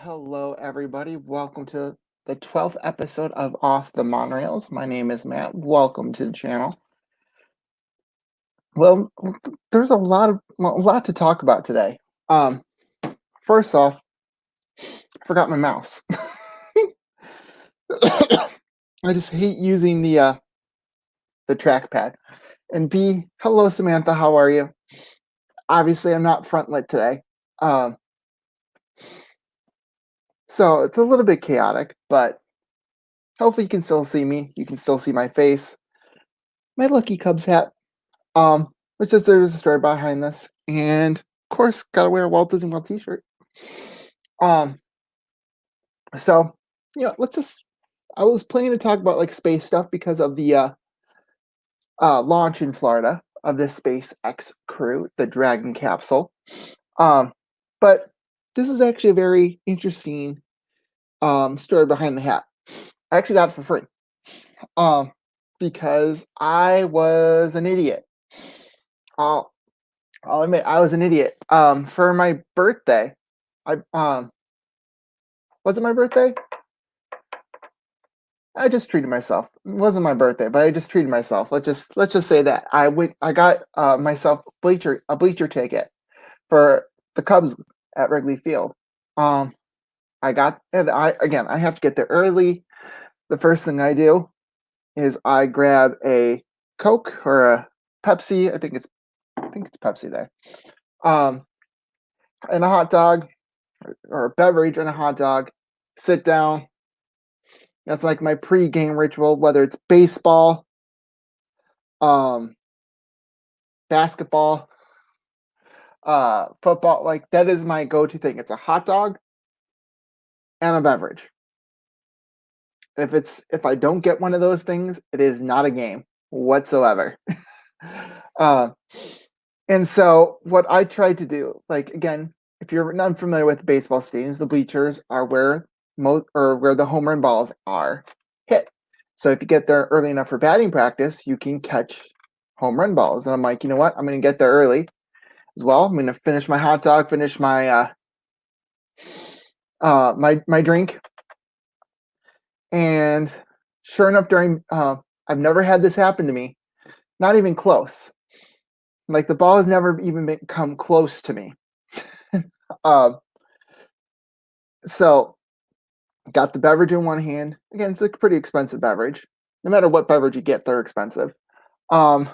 Hello, everybody. Welcome to the 12th episode of Off the Monorails. My name is Matt. Welcome to the channel. Well, there's a lot to talk about today. First off, I forgot my mouse. I just hate using the trackpad. And B, hello, Samantha. How are you? Obviously, I'm not front lit today. So it's a little bit chaotic, but hopefully you can still see me. You can still see my face. My lucky Cubs hat. Which is there's a story behind this, and of course, gotta wear a Walt Disney World T-shirt. So let's just. I was planning to talk about like space stuff because of the launch in Florida of this SpaceX Crew, the Dragon capsule. But this is actually a very interesting story behind the hat. I actually got it for free. Because I was an idiot. I'll admit I was an idiot. For my birthday, was it my birthday? I just treated myself. It wasn't my birthday, but I just treated myself. Let's just say that I got myself a bleacher ticket for the Cubs at Wrigley Field. I have to get there early. The first thing I do is I grab a Coke or a Pepsi. I think it's Pepsi there. And a hot dog or a beverage and a hot dog. Sit down. That's like my pre-game ritual, whether it's baseball, basketball, football. Like that is my go-to thing. It's a hot dog and a beverage. If I don't get one of those things, it is not a game whatsoever. And so what I tried to do, like again, if you're not familiar with baseball stadiums, the bleachers are where the home run balls are hit. So if you get there early enough for batting practice, you can catch home run balls. And I'm like, you know what? I'm going to get there early as well. I'm going to finish my hot dog, finish my my drink. And sure enough, I've never had this happen to me. Not even close. Like the ball has never even come close to me. So got the beverage in one hand. Again, it's a pretty expensive beverage. No matter what beverage you get, they're expensive. And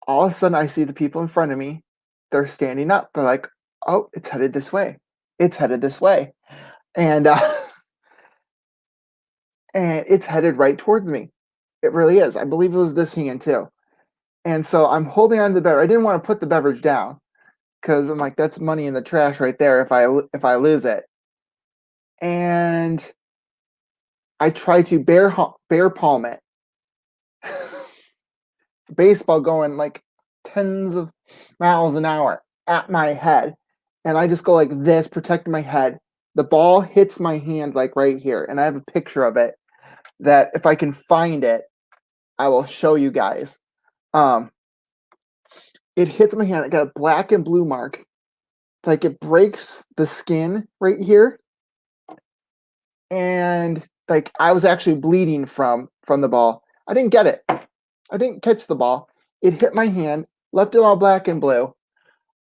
all of a sudden I see the people in front of me. They're standing up. They're like, oh, it's headed this way. It's headed this way. And and it's headed right towards me. It really is. I believe it was this hand too. And so I'm holding on to the beverage. I didn't want to put the beverage down because I'm like, that's money in the trash right there if I lose it. And I try to bear palm it. Baseball going like tens of miles an hour at my head. And I just go like this, protecting my head. The ball hits my hand like right here. And I have a picture of it that if I can find it, I will show you guys. It hits my hand. I got a black and blue mark. Like it breaks the skin right here. And like I was actually bleeding from the ball. I didn't get it. I didn't catch the ball. It hit my hand, left it all black and blue.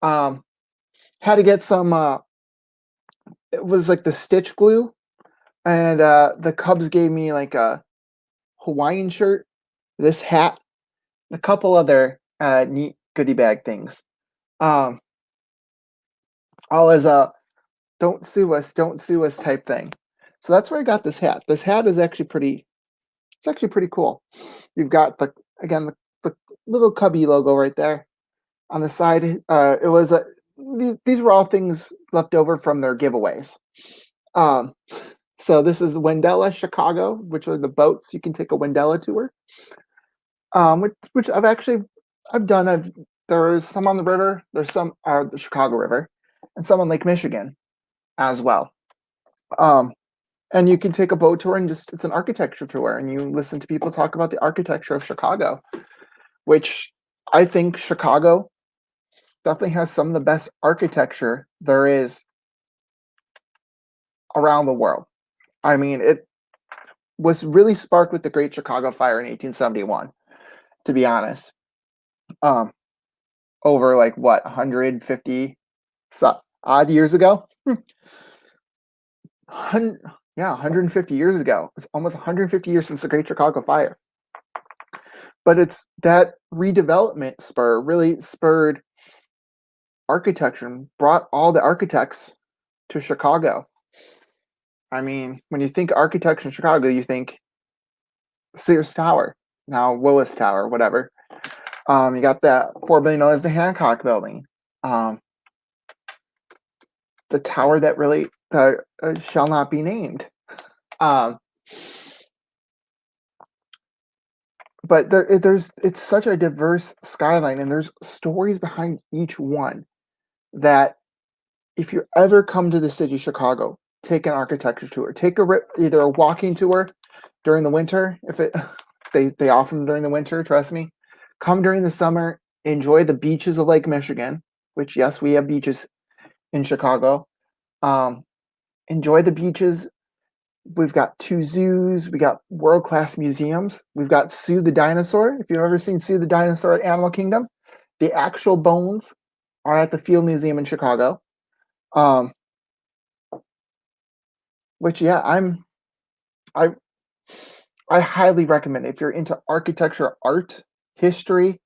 Had to get some it was like the stitch glue. And the Cubs gave me like a Hawaiian shirt, this hat, a couple other neat goodie bag things. All as a don't sue us type thing. So that's where I got this hat. This hat is actually pretty cool. You've got the little Cubby logo right there on the side. It was these were all things left over from their giveaways. So this is Wendella Chicago, which are the boats. You can take a Wendella tour. Which I've done. There's some on the river. There's some the Chicago River, and some on Lake Michigan as well. And you can take a boat tour and it's an architecture tour, and you listen to people talk about the architecture of Chicago, which I think Chicago definitely has some of the best architecture there is around the world. I mean, it was really sparked with the Great Chicago Fire in 1871, to be honest. Um, over like what, 150 odd years ago? Hun- yeah, 150 years ago. It's almost 150 years since the Great Chicago Fire. But it's that redevelopment spur really spurred architecture and brought all the architects to Chicago. I mean, when you think architecture in Chicago, you think Sears Tower, now Willis Tower, whatever. You got that $4 billion the Hancock Building, um, the tower that really shall not be named. Um, but there's it's such a diverse skyline, and there's stories behind each one that if you ever come to the city of Chicago, take an architecture tour. Take either a walking tour during the winter, if it they offer them during the winter, trust me. Come during the summer, enjoy the beaches of Lake Michigan, which yes, we have beaches in Chicago. Um, enjoy the beaches. We've got 2 zoos, we got world-class museums. We've got Sue the dinosaur. If you've ever seen Sue the dinosaur at Animal Kingdom, the actual bones are at the Field Museum in Chicago. Um, which yeah, I I highly recommend it. If you're into architecture, art, history,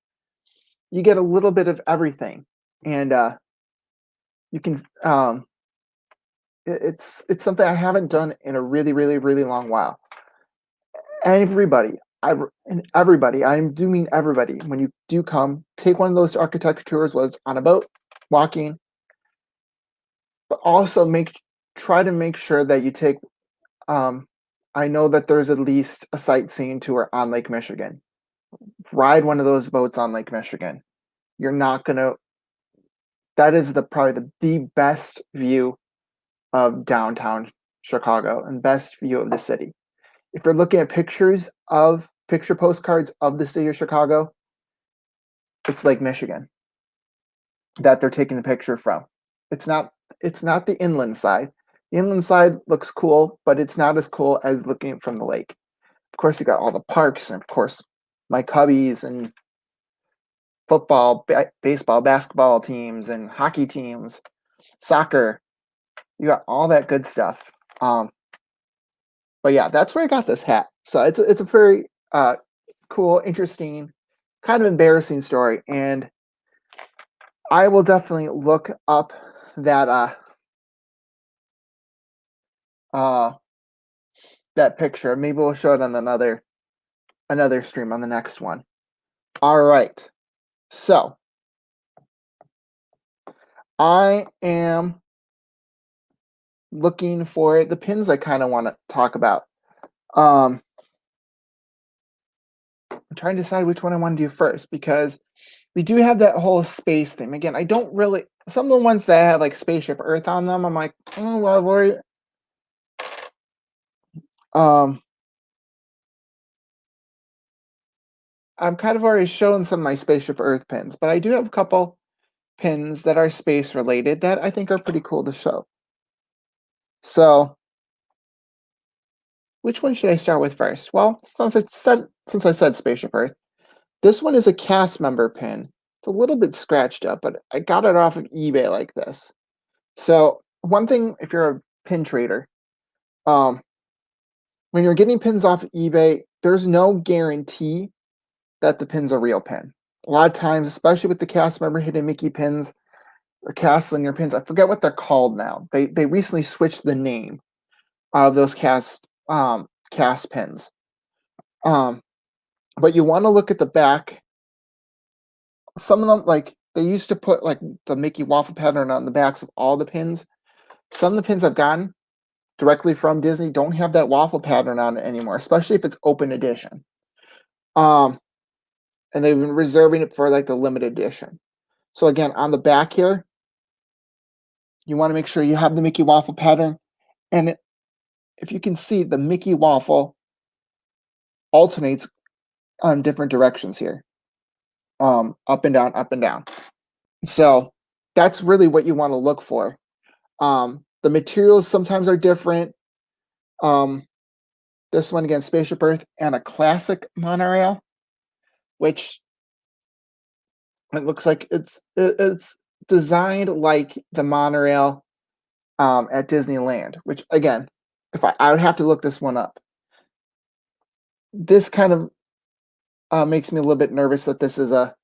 you get a little bit of everything, and you can. It's something I haven't done in a really, really, really long while. Everybody, and everybody, I'm doing everybody. When you do come, take one of those architecture tours, whether it's on a boat, walking, but also try to make sure that you take. Um, I know that there's at least a sightseeing tour on Lake Michigan. Ride one of those boats on Lake Michigan. You're not gonna. That is probably the best view of downtown Chicago and best view of the city. If you're looking at picture postcards of the city of Chicago, it's Lake Michigan that they're taking the picture from. It's not the inland side. The inland side looks cool, but it's not as cool as looking from the lake. Of course, you got all the parks, and of course, my Cubbies and football, baseball, basketball teams, and hockey teams, soccer. You got all that good stuff. But yeah, that's where I got this hat. So it's a very cool, interesting, kind of embarrassing story, and I will definitely look up that uh that picture. Maybe we'll show it on another stream on the next one. All right. So I am looking for the pins I kind of want to talk about. I'm trying to decide which one I want to do first because we do have that whole space thing. Again, I don't really some of the ones that have like Spaceship Earth on them, I'm like, oh well, I've already I'm kind of already shown some of my Spaceship Earth pins, but I do have a couple pins that are space related that I think are pretty cool to show. So, which one should I start with first? Well, since I said Spaceship Earth, this one is a cast member pin. It's a little bit scratched up, but I got it off of eBay like this. So, one thing, if you're a pin trader, um, when you're getting pins off of eBay, there's no guarantee that the pin's a real pin. A lot of times, especially with the cast member hidden Mickey pins, or cast linear pins. I forget what they're called now. They recently switched the name of those cast pins. But you want to look at the back. Some of them, like they used to put like the Mickey waffle pattern on the backs of all the pins. Some of the pins I've gotten directly from Disney don't have that waffle pattern on it anymore, especially if it's open edition. And they've been reserving it for like the limited edition. So again, on the back here, you want to make sure you have the Mickey waffle pattern, and if you can see, the Mickey waffle alternates on different directions here. Up and down, up and down. So that's really what you want to look for. The materials sometimes are different. Um, this one again, Spaceship Earth and a classic monorail, which it looks like it's designed like the monorail at Disneyland. Which again, if I would have to look this one up. This kind of makes me a little bit nervous that this is a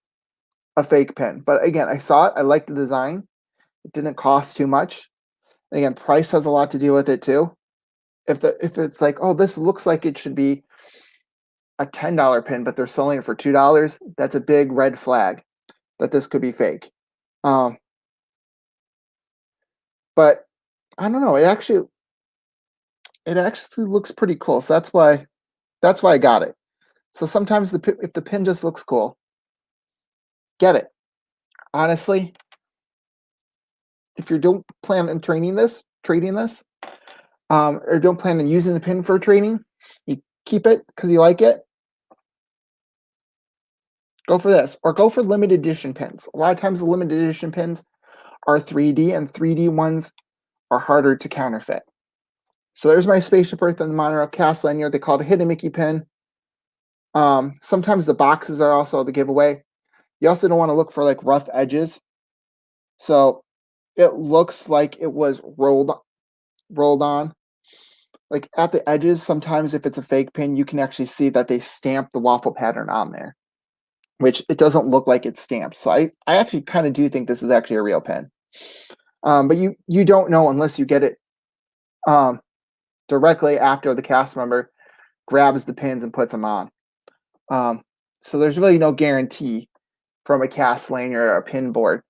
fake pen. But again, I saw it. I like the design. It didn't cost too much. Again, price has a lot to do with it too. If it's like, oh, this looks like it should be a $10 pin, but they're selling it for $2, that's a big red flag that this could be fake. Um, but I don't know. It actually looks pretty cool. So that's why I got it. So sometimes if the pin just looks cool, get it. Honestly, if you don't plan on trading this, or don't plan on using the pin for trading, you keep it because you like it. Go for this, or go for limited edition pins. A lot of times the limited edition pins are 3D, and 3D ones are harder to counterfeit. So there's my Spaceship Earth and the Monorail Cast Lanyard. They call it a Hidden Mickey pin. Sometimes the boxes are also the giveaway. You also don't want to look for like rough edges. So it looks like it was rolled on. Like at the edges, sometimes if it's a fake pin, you can actually see that they stamped the waffle pattern on there, which it doesn't look like it's stamped. So I actually kind of do think this is actually a real pin. But you don't know unless you get it directly after the cast member grabs the pins and puts them on. So there's really no guarantee from a cast lanyard or a pin board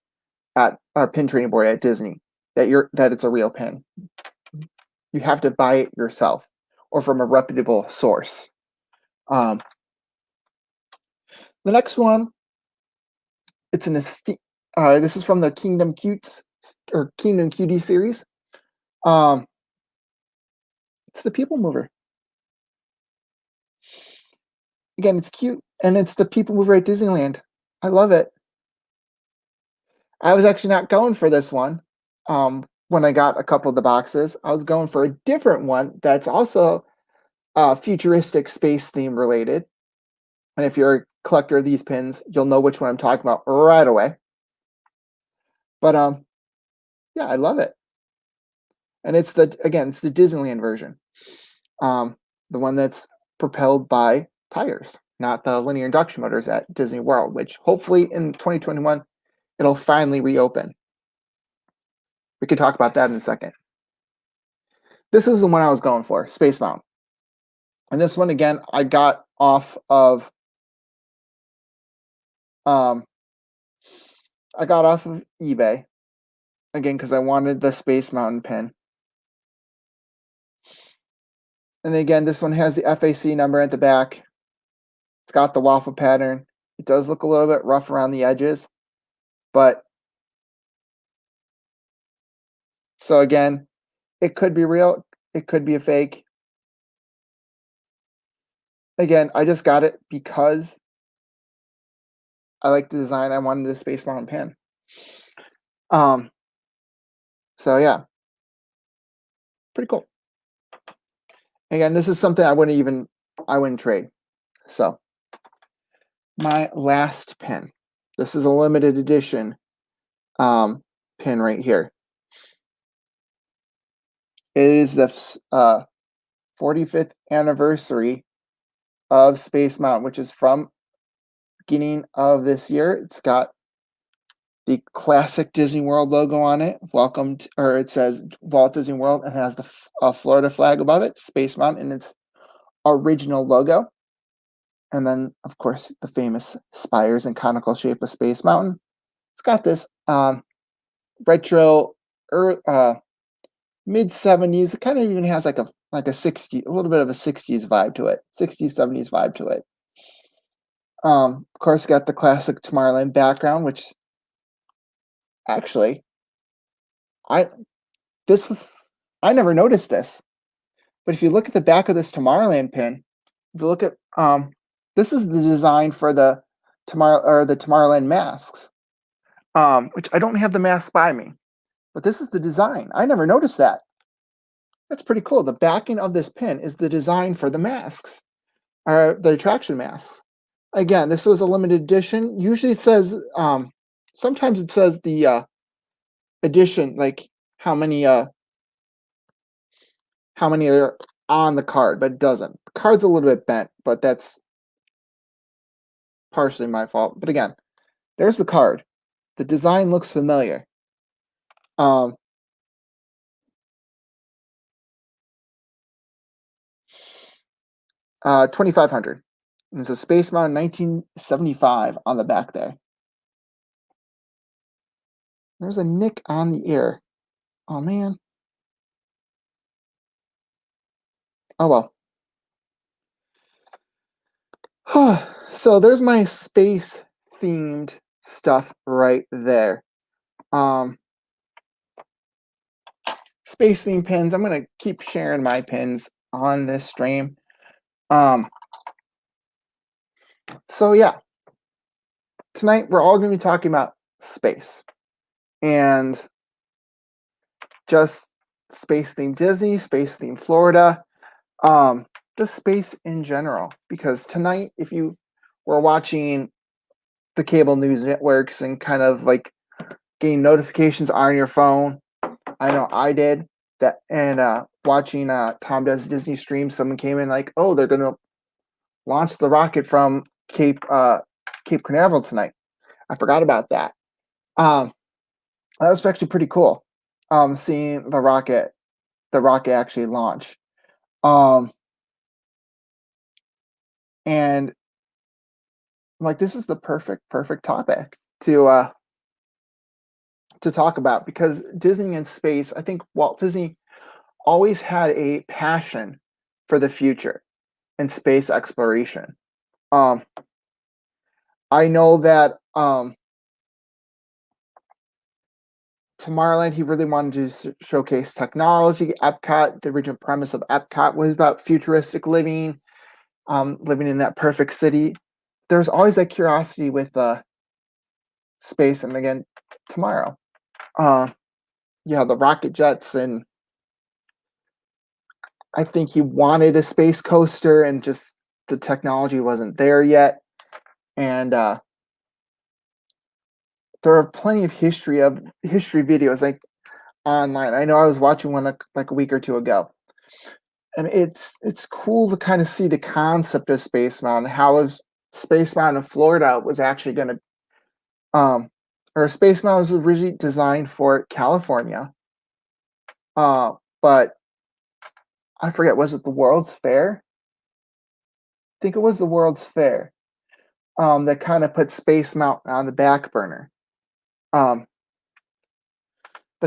at a pin trading board at Disney that it's a real pin. You have to buy it yourself or from a reputable source. The next one, it's this is from the Kingdom Cutes or Kingdom Cutie series. It's the People Mover. Again, it's cute, and it's the People Mover at Disneyland. I love it. I was actually not going for this one when I got a couple of the boxes. I was going for a different one that's also futuristic space theme related. And if you're a collector of these pins, you'll know which one I'm talking about right away. But yeah, I love it. And it's the Disneyland version. The one that's propelled by tires, not the linear induction motors at Disney World, which hopefully in 2021 it'll finally reopen. We could talk about that in a second. This is the one I was going for, Space Mountain. And this one again, I got off of eBay again because I wanted the Space Mountain pin. And again, this one has the FAC number at the back. It's got the waffle pattern. It does look a little bit rough around the edges, but so again, it could be real. It could be a fake. Again, I just got it because I like the design. I wanted a Space Mountain pin. So yeah, pretty cool. Again, this is something I wouldn't trade. So my last pin. This is a limited edition pin right here. It is the 45th anniversary of Space Mountain, which is from beginning of this year. It's got the classic Disney World logo on it. Or it says Walt Disney World and has the Florida flag above it, Space Mountain, in its original logo. And then, of course, the famous spires and conical shape of Space Mountain. It's got this retro mid 70s. It kind of even has like a little bit of a 60s vibe to it, 60s, 70s vibe to it. Of course, got the classic Tomorrowland background, which actually, I never noticed this, but if you look at the back of this Tomorrowland pin, if you look at this is the design for the Tomorrowland masks. which I don't have the mask by me, but this is the design. I never noticed that. That's pretty cool. The backing of this pin is the design for the masks, or the attraction masks. Again, this was a limited edition. Usually it says, sometimes it says the edition, like how many are on the card, but it doesn't. The card's a little bit bent, but that's partially my fault. But again, there's the card. The design looks familiar. 2500. And it's a Space Mountain 1975 on the back there. There's a nick on the ear. Oh man. Oh well. So there's my space themed stuff right there. Space themed pins. I'm gonna keep sharing my pins on this stream. So yeah, tonight we're all going to be talking about space and just space themed Disney, space themed Florida, the space in general. Because tonight, if you were watching the cable news networks and kind of like getting notifications on your phone, I know I did that, and watching Tom Does Disney stream, someone came in like, oh, they're going to launch the rocket from Cape Canaveral tonight. I forgot about that. That was actually pretty cool. Seeing the rocket actually launch. And like, this is the perfect topic to talk about, because Disney in space, I think Walt Disney always had a passion for the future and space exploration. I know that Tomorrowland, he really wanted to showcase technology. Epcot, the original premise of Epcot was about futuristic living, living in that perfect city. There's always that curiosity with space, and again, tomorrow. The rocket jets, and I think he wanted a space coaster, and just the technology wasn't there yet. And there are plenty of history videos like online. I know I was watching one like a week or two ago, and it's cool to kind of see the concept of Space Mountain, how Space Mountain in Florida was actually going to, or Space Mountain was originally designed for California, but I forget, was it the World's Fair? I think it was the World's Fair that kind of put Space Mountain on the back burner. But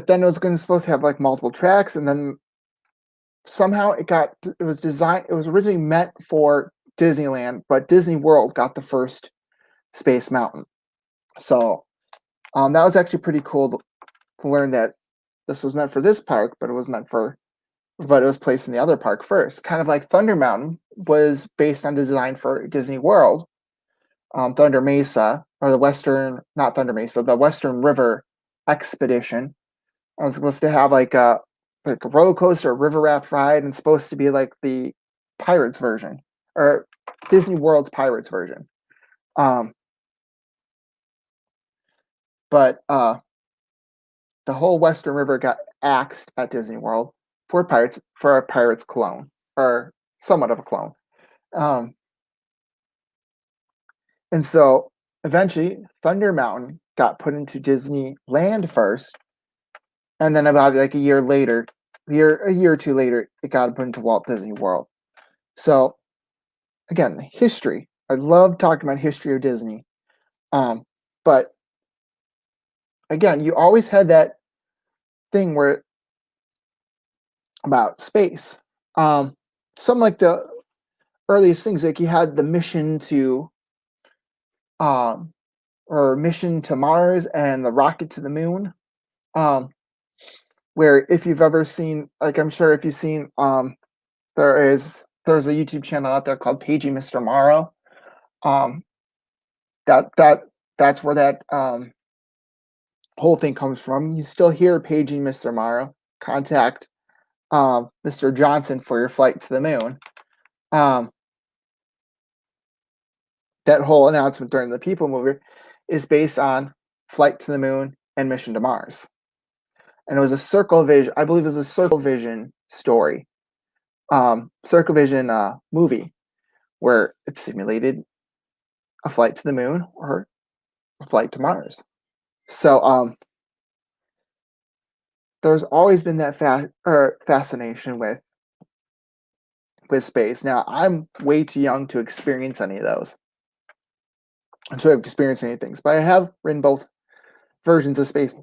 then it was supposed to have like multiple tracks, and then somehow it was originally meant for Disneyland, but Disney World got the first Space Mountain. So that was actually pretty cool to learn that this was meant for this park, but it was placed in the other park first. Kind of like Thunder Mountain was based on design for Disney World. Thunder Mesa, or the Western River Expedition. I was supposed to have like a roller coaster, a river raft ride, and supposed to be like the Pirates version, or Disney World's Pirates version. But the whole Western River got axed at Disney World for a Pirates clone, or somewhat of a clone. And so eventually Thunder Mountain got put into Disneyland first, and then about like a year or two later, it got put into Walt Disney World. So again, history. I love talking about history of Disney. But again, you always had that thing where about space. Some like the earliest things, like you had the mission to mission to Mars and the rocket to the moon. Where if you've ever seen, like, I'm sure if you've seen, there's a YouTube channel out there called Paging Mr. Morrow. That's where that whole thing comes from. You still hear paging Mr. Morrow, contact Mr. Johnson for your flight to the moon. That whole announcement during the People Mover is based on Flight to the Moon and Mission to Mars. And it was a Circle Vision, I believe it was a Circle Vision story, Circle Vision movie, where it simulated a flight to the moon or a flight to Mars. So there's always been that fascination with space. Now, I'm way too young to experience any of those. I'm sure I've experienced any things, but I have ridden both versions of Space.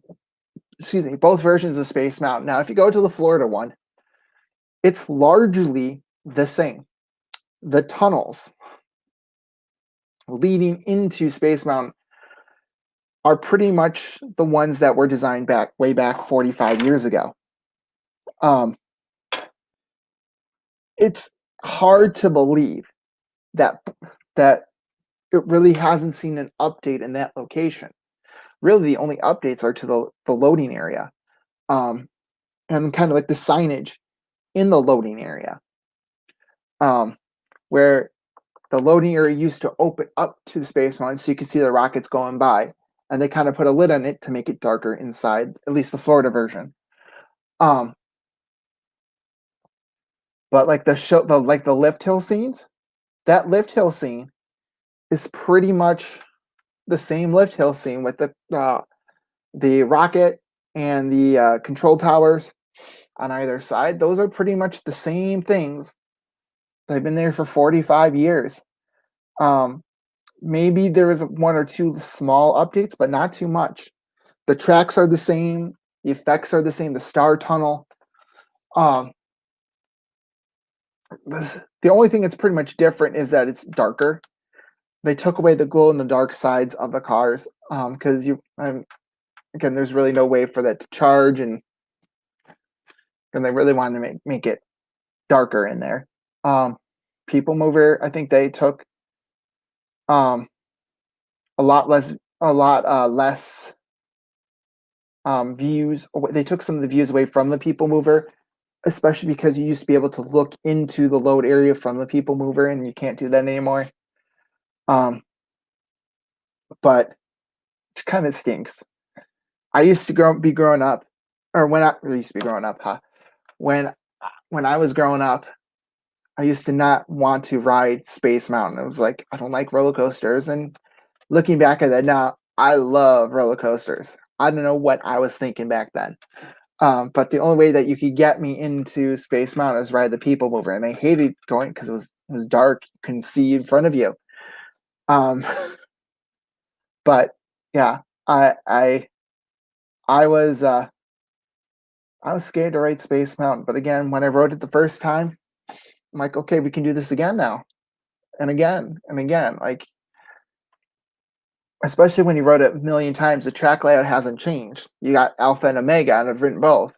Excuse me, both versions of Space Mountain. Now, if you go to the Florida one, it's largely the same. The tunnels leading into Space Mountain are pretty much the ones that were designed way back 45 years ago. It's hard to believe that it really hasn't seen an update in that location. Really, the only updates are to the loading area, and kind of like the signage in the loading area, where the loading area used to open up to the Space Mountain so you could see the rockets going by, and they kind of put a lid on it to make it darker inside, at least the Florida version. But like the lift hill scenes, that lift hill scene is pretty much the same lift hill scene with the rocket and the control towers on either side. Those are pretty much the same things. They've been there for 45 years. Maybe there was one or two small updates, but not too much. The tracks are the same. The effects are the same. The star tunnel. The only thing that's pretty much different is that it's darker. They took away the glow in the dark sides of the cars because again, there's really no way for that to charge, and they really wanted to make it darker in there. People Mover, I think they took a lot less views. They took some of the views away from the People Mover, especially because you used to be able to look into the load area from the People Mover, and you can't do that anymore. But it kind of stinks. I used to be growing up, or when I used to be growing up, when I was growing up, I used to not want to ride Space Mountain. It was like, I don't like roller coasters. And looking back at that now, I love roller coasters. I don't know what I was thinking back then. But the only way that you could get me into Space Mountain is ride the People Mover, and I hated going because it was dark, you couldn't see in front of you. But yeah, I was scared to ride Space Mountain. But again, when I rode it the first time, I'm like, okay, we can do this again now, and again and again. Like, especially when you rode it a million times, the track layout hasn't changed. You got Alpha and Omega, and I've ridden both.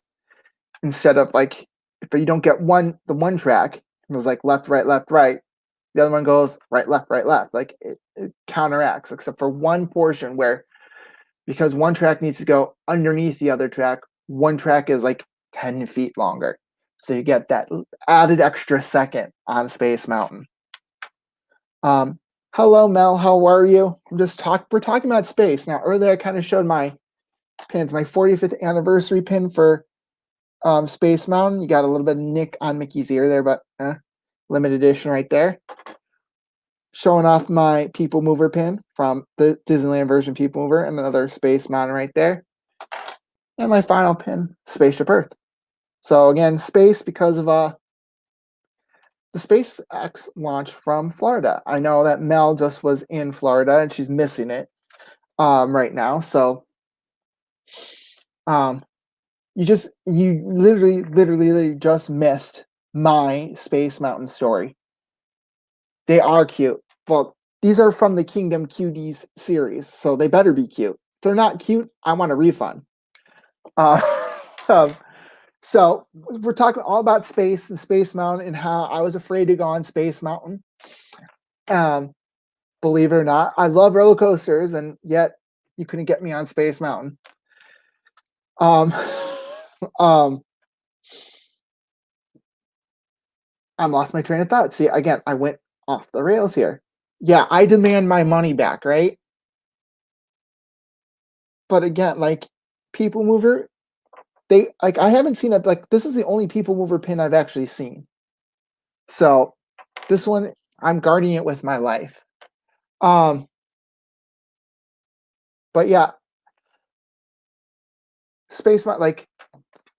Instead of like, if you don't get the one track, it was like left, right, left, right. The other one goes right, left, right, left. Like it counteracts, except for one portion where, because one track needs to go underneath the other track, one track is like 10 feet longer. So you get that added extra second on Space Mountain. Hello, Mel. How are you? We're talking about space. Now, earlier I kind of showed my pins, my 45th anniversary pin for Space Mountain. You got a little bit of Nick on Mickey's ear there, but limited edition right there. Showing off my People Mover pin from the Disneyland version People Mover, and another Space Mountain right there. And my final pin, Spaceship Earth. So again, space because of the SpaceX launch from Florida. I know that Mel just was in Florida and she's missing it right now. So you literally just missed my Space Mountain story. They are cute. Well, these are from the Kingdom Cuties series, so they better be cute. If they're not cute, I want a refund. So we're talking all about space and Space Mountain and how I was afraid to go on Space Mountain. Believe it or not, I love roller coasters, and yet you couldn't get me on Space Mountain. Um, um, I lost my train of thought. See, again, I went off the rails here. Yeah, I demand my money back, right? But again, like People Mover, they like I haven't seen it. Like this is the only People Mover pin I've actually seen. So this one, I'm guarding it with my life. Um, but yeah, Space Mountain. Like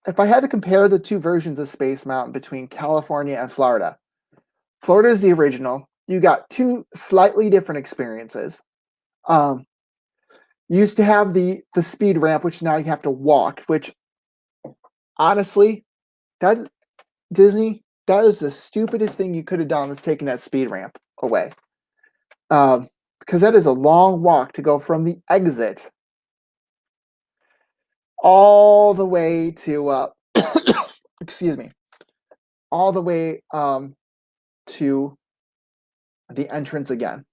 if I had to compare the two versions of Space Mountain between California and Florida, Florida is the original. You got two slightly different experiences. Um, you used to have the speed ramp, which now you have to walk. Which honestly, that Disney, that is the stupidest thing you could have done with taking that speed ramp away. Because that is a long walk to go from the exit all the way to excuse me, all the way to the entrance again.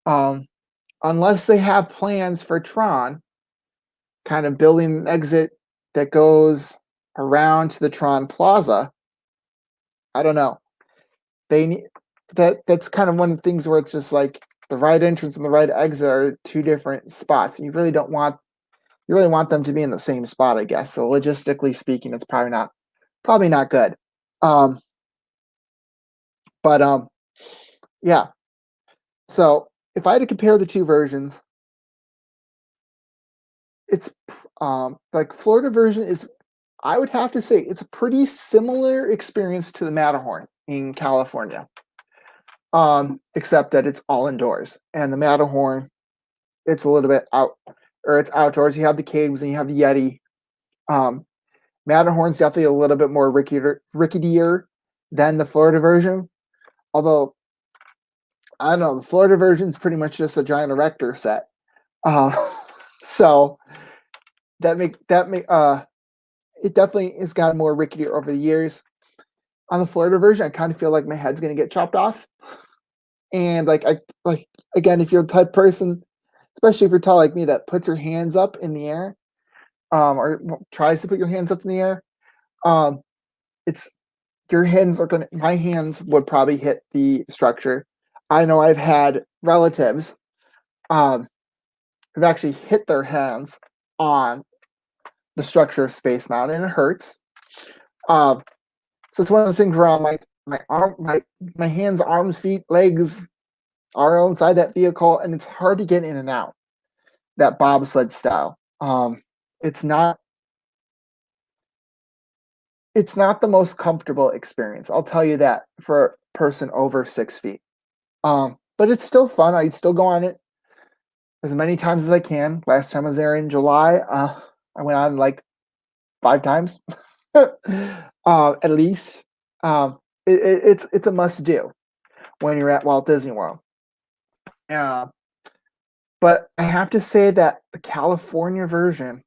Um, Unless they have plans for Tron, kind of building an exit that goes around to the Tron Plaza. I don't know. They need that's kind of one of the things where it's just like the right entrance and the right exit are two different spots. And you really want them to be in the same spot, I guess. So logistically speaking, it's probably not good. Um, but yeah. So if I had to compare the two versions, it's like Florida version is, I would have to say it's a pretty similar experience to the Matterhorn in California. Except that it's all indoors, and the Matterhorn, it's a little bit out, or it's outdoors. You have the caves and you have the Yeti. Um, Matterhorn's definitely a little bit more ricketier than the Florida version. Although I don't know, the Florida version is pretty much just a giant erector set. Uh, so that make it definitely has gotten more rickety over the years. On the Florida version, I kind of feel like my head's gonna get chopped off. And like again, if you're the type of person, especially if you're tall like me, that puts your hands up in the air, or tries to put your hands up in the air, um, it's your hands are gonna my hands would probably hit the structure. I know I've had relatives um who've actually hit their hands on the structure of Space Mountain, and it hurts. Um, so it's one of those things where I'm like my hands, arms, feet, legs are inside that vehicle, and it's hard to get in and out that bobsled style. It's not it's not the most comfortable experience. I'll tell you that for a person over 6 feet. But it's still fun. I still go on it as many times as I can. Last time I was there in July, I went on like 5 times, at least. It's a must do when you're at Walt Disney World. Yeah, but I have to say that the California version,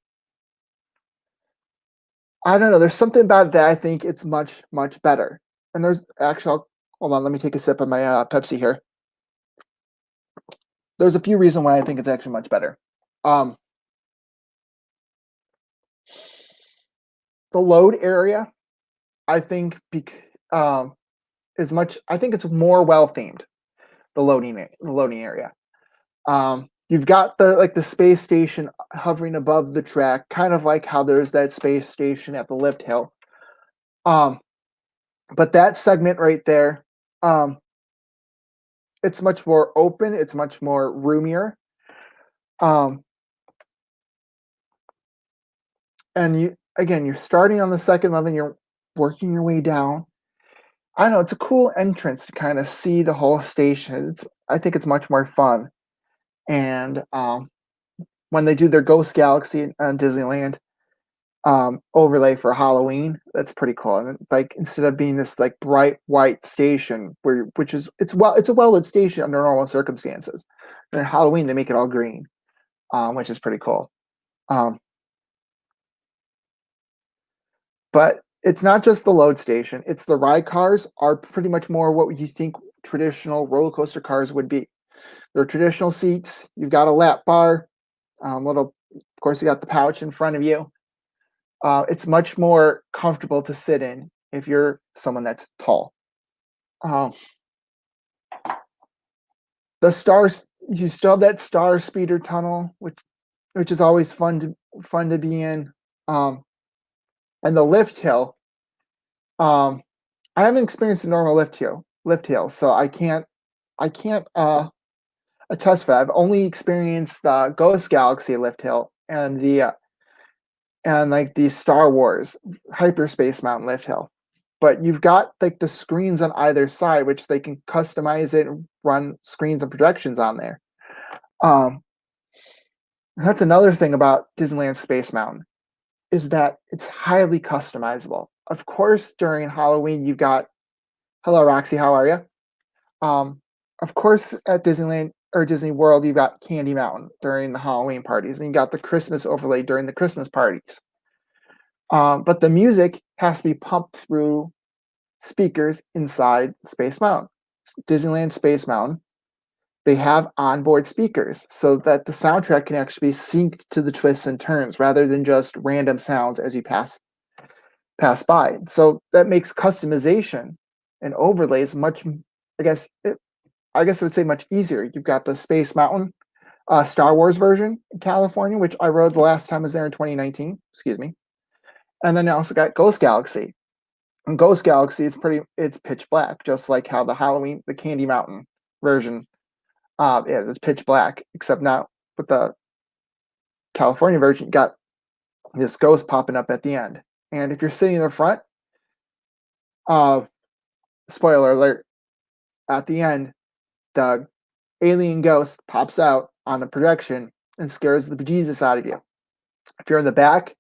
I don't know. There's something about it that I think it's much better. And there's actually, hold on. Let me take a sip of my Pepsi here. There's a few reasons why I think it's actually much better. Um, the load area, I think, is much. I think it's more well themed. The loading area. You've got the space station hovering above the track, kind of like how there's that space station at the lift hill. But that segment right there, um, it's much more open. It's much more roomier. Um, and you're starting on the second level, and you're working your way down. I don't know. It's a cool entrance to kind of see the whole station. I think it's much more fun. And when they do their Ghost Galaxy on Disneyland overlay for Halloween, that's pretty cool. And like instead of being this like bright white station, it's a well lit station under normal circumstances. And Halloween they make it all green, which is pretty cool. Um, but it's not just the load station; it's the ride cars are pretty much more what you think traditional roller coaster cars would be. They're traditional seats. You've got a lap bar, of course, you got the pouch in front of you. It's much more comfortable to sit in if you're someone that's tall. Um, the stars, you still have that star speeder tunnel, which is always fun to be in. Um, and the lift hill. Um, I haven't experienced a normal lift hill, so I can't attest for that. I've only experienced the Ghost Galaxy lift hill and like the Star Wars Hyperspace Mountain lift hill. But you've got like the screens on either side, which they can customize it and run screens and projections on there. Um, that's another thing about Disneyland Space Mountain is that it's highly customizable. Of course, during Halloween, you've got Hello Roxy, how are you? Um, of course, at Disneyland or Disney World, you've got Candy Mountain during the Halloween parties, and you got the Christmas overlay during the Christmas parties. But the music has to be pumped through speakers inside Space Mountain. Disneyland Space Mountain, they have onboard speakers so that the soundtrack can actually be synced to the twists and turns rather than just random sounds as you pass by. So that makes customization and overlays much, I guess, I guess I would say much easier. You've got the Space Mountain Star Wars version in California, which I rode the last time I was there in 2019. Excuse me. And then I also got Ghost Galaxy. And Ghost Galaxy is it's pitch black, just like how the Candy Mountain version is. It's pitch black, except now with the California version, you got this ghost popping up at the end. And if you're sitting in the front, uh, spoiler alert, at the end, the alien ghost pops out on a projection and scares the bejesus out of you. If you're in the back,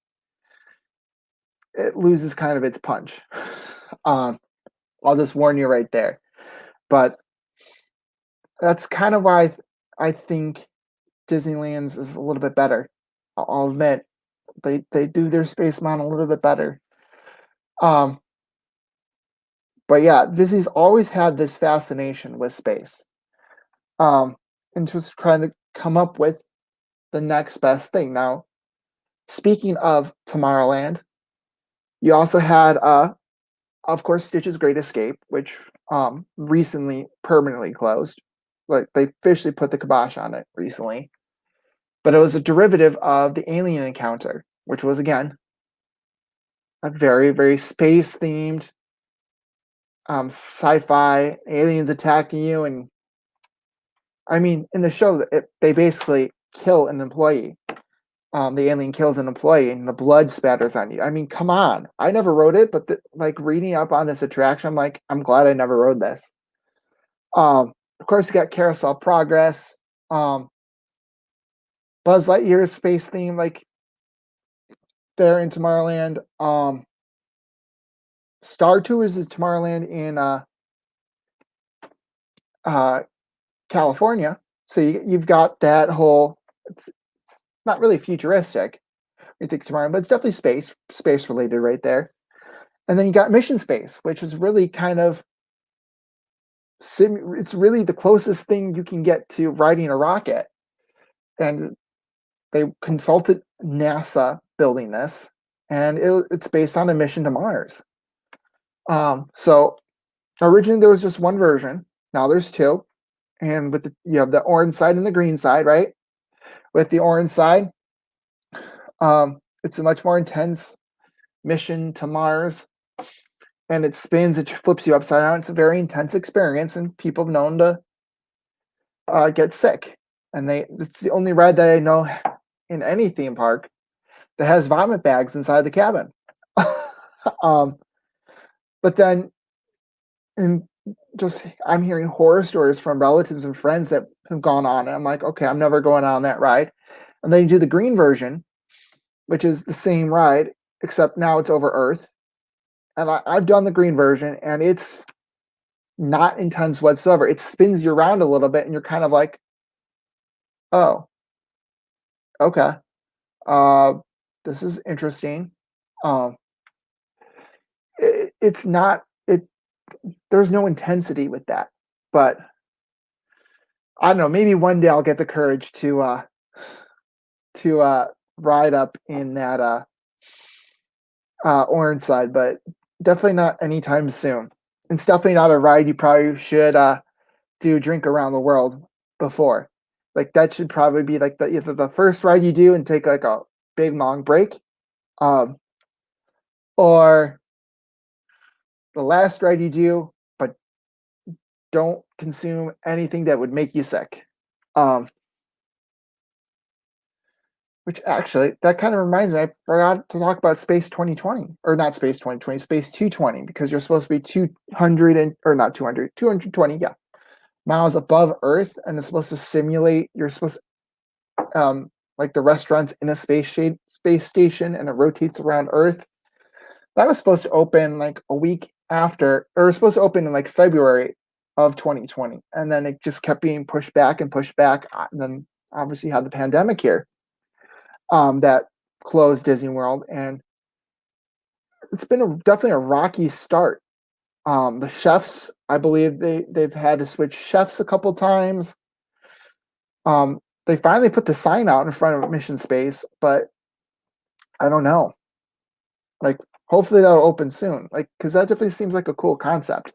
it loses kind of its punch. Um, I'll just warn you right there. But that's kind of why I think Disneyland's is a little bit better. I'll admit they do their Space Mountain a little bit better. Um, but yeah, Disney's always had this fascination with space, and just trying to come up with the next best thing. Now, speaking of Tomorrowland, you also had, of course, Stitch's Great Escape, which recently permanently closed. Like they officially put the kibosh on it recently. But it was a derivative of the Alien Encounter, which was again a very, very space themed, sci-fi aliens attacking you, and I mean, in the show, they basically kill an employee. The alien kills an employee, and the blood spatters on you. I mean, come on! I never wrote it, but like reading up on this attraction, I'm like, I'm glad I never wrote this. Of course, you got Carousel Progress, Buzz Lightyear's space theme, like there in Tomorrowland. Star Tours is Tomorrowland in California. So you've got that whole. It's not really futuristic. You think Tomorrowland, but it's definitely space related right there. And then you got Mission Space, which is really kind of it's really the closest thing you can get to riding a rocket. And they consulted NASA building this, and it's based on a mission to Mars. So originally there was just one version. Now there's two, and you have the orange side and the green side, right? With the orange side, it's a much more intense mission to Mars, and it spins, it flips you upside down. It's a very intense experience, and people have known to get sick. And it's the only ride that I know in any theme park that has vomit bags inside the cabin. But then, I'm hearing horror stories from relatives and friends that have gone on, and I'm like, okay, I'm never going on that ride. And then you do the green version, which is the same ride, except now it's over Earth. And I've done the green version, and it's not intense whatsoever. It spins you around a little bit, and you're kind of like, oh, okay, this is interesting. Um, it's not it. There's no intensity with that, but I don't know. Maybe one day I'll get the courage to ride up in that orange side, but definitely not anytime soon. It's definitely not a ride you probably should do Drink Around the World before. Like that should probably be like the either the first ride you do and take like a big long break, um, or the last ride you do, but don't consume anything that would make you sick. Um, which actually, that kind of reminds me, I forgot to talk about Space 2020, or not Space 2020, Space 220, because you're supposed to be 200 and, or not 200, 220, yeah, miles above Earth, and it's supposed to simulate, you're supposed to, like the restaurants in a space station, and it rotates around Earth. That was supposed to open like a week after, or it was supposed to open in like February of 2020, and then it just kept being pushed back and pushed back, and then obviously had the pandemic here, that closed Disney World, and it's been definitely a rocky start. The chefs, I believe they've had to switch chefs a couple times. They finally put the sign out in front of Mission Space, but I don't know. Like, hopefully that'll open soon. Like, because that definitely seems like a cool concept.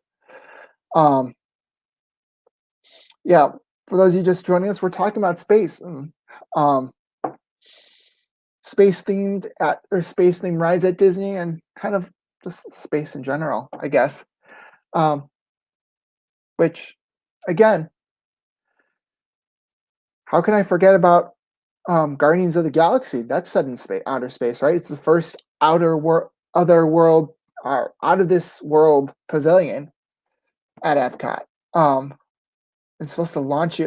Um, yeah, for those of you just joining us, we're talking about space and um, space themed at or space themed rides at Disney, and kind of just space in general, I guess. Um, which, again, how can I forget about Guardians of the Galaxy? That's set in space, outer space, right? It's the first other world, out of this world pavilion at Epcot. It's supposed to launch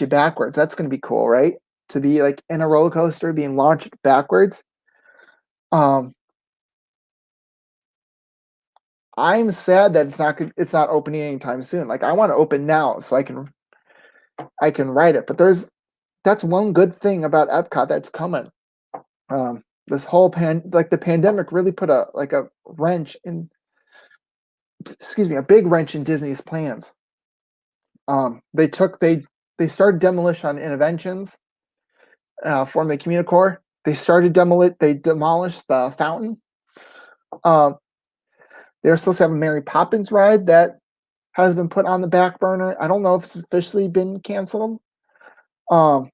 you backwards. That's going to be cool, right? To be like in a roller coaster being launched backwards. Um, I'm sad that it's not opening anytime soon. Like, I want to open now so I can ride it. But that's one good thing about Epcot that's coming. This whole the pandemic really put a wrench in, a big wrench in Disney's plans. They started demolition on Interventions, formed the Communicore. They demolished the fountain. They were supposed to have a Mary Poppins ride that has been put on the back burner. I don't know if it's officially been canceled. But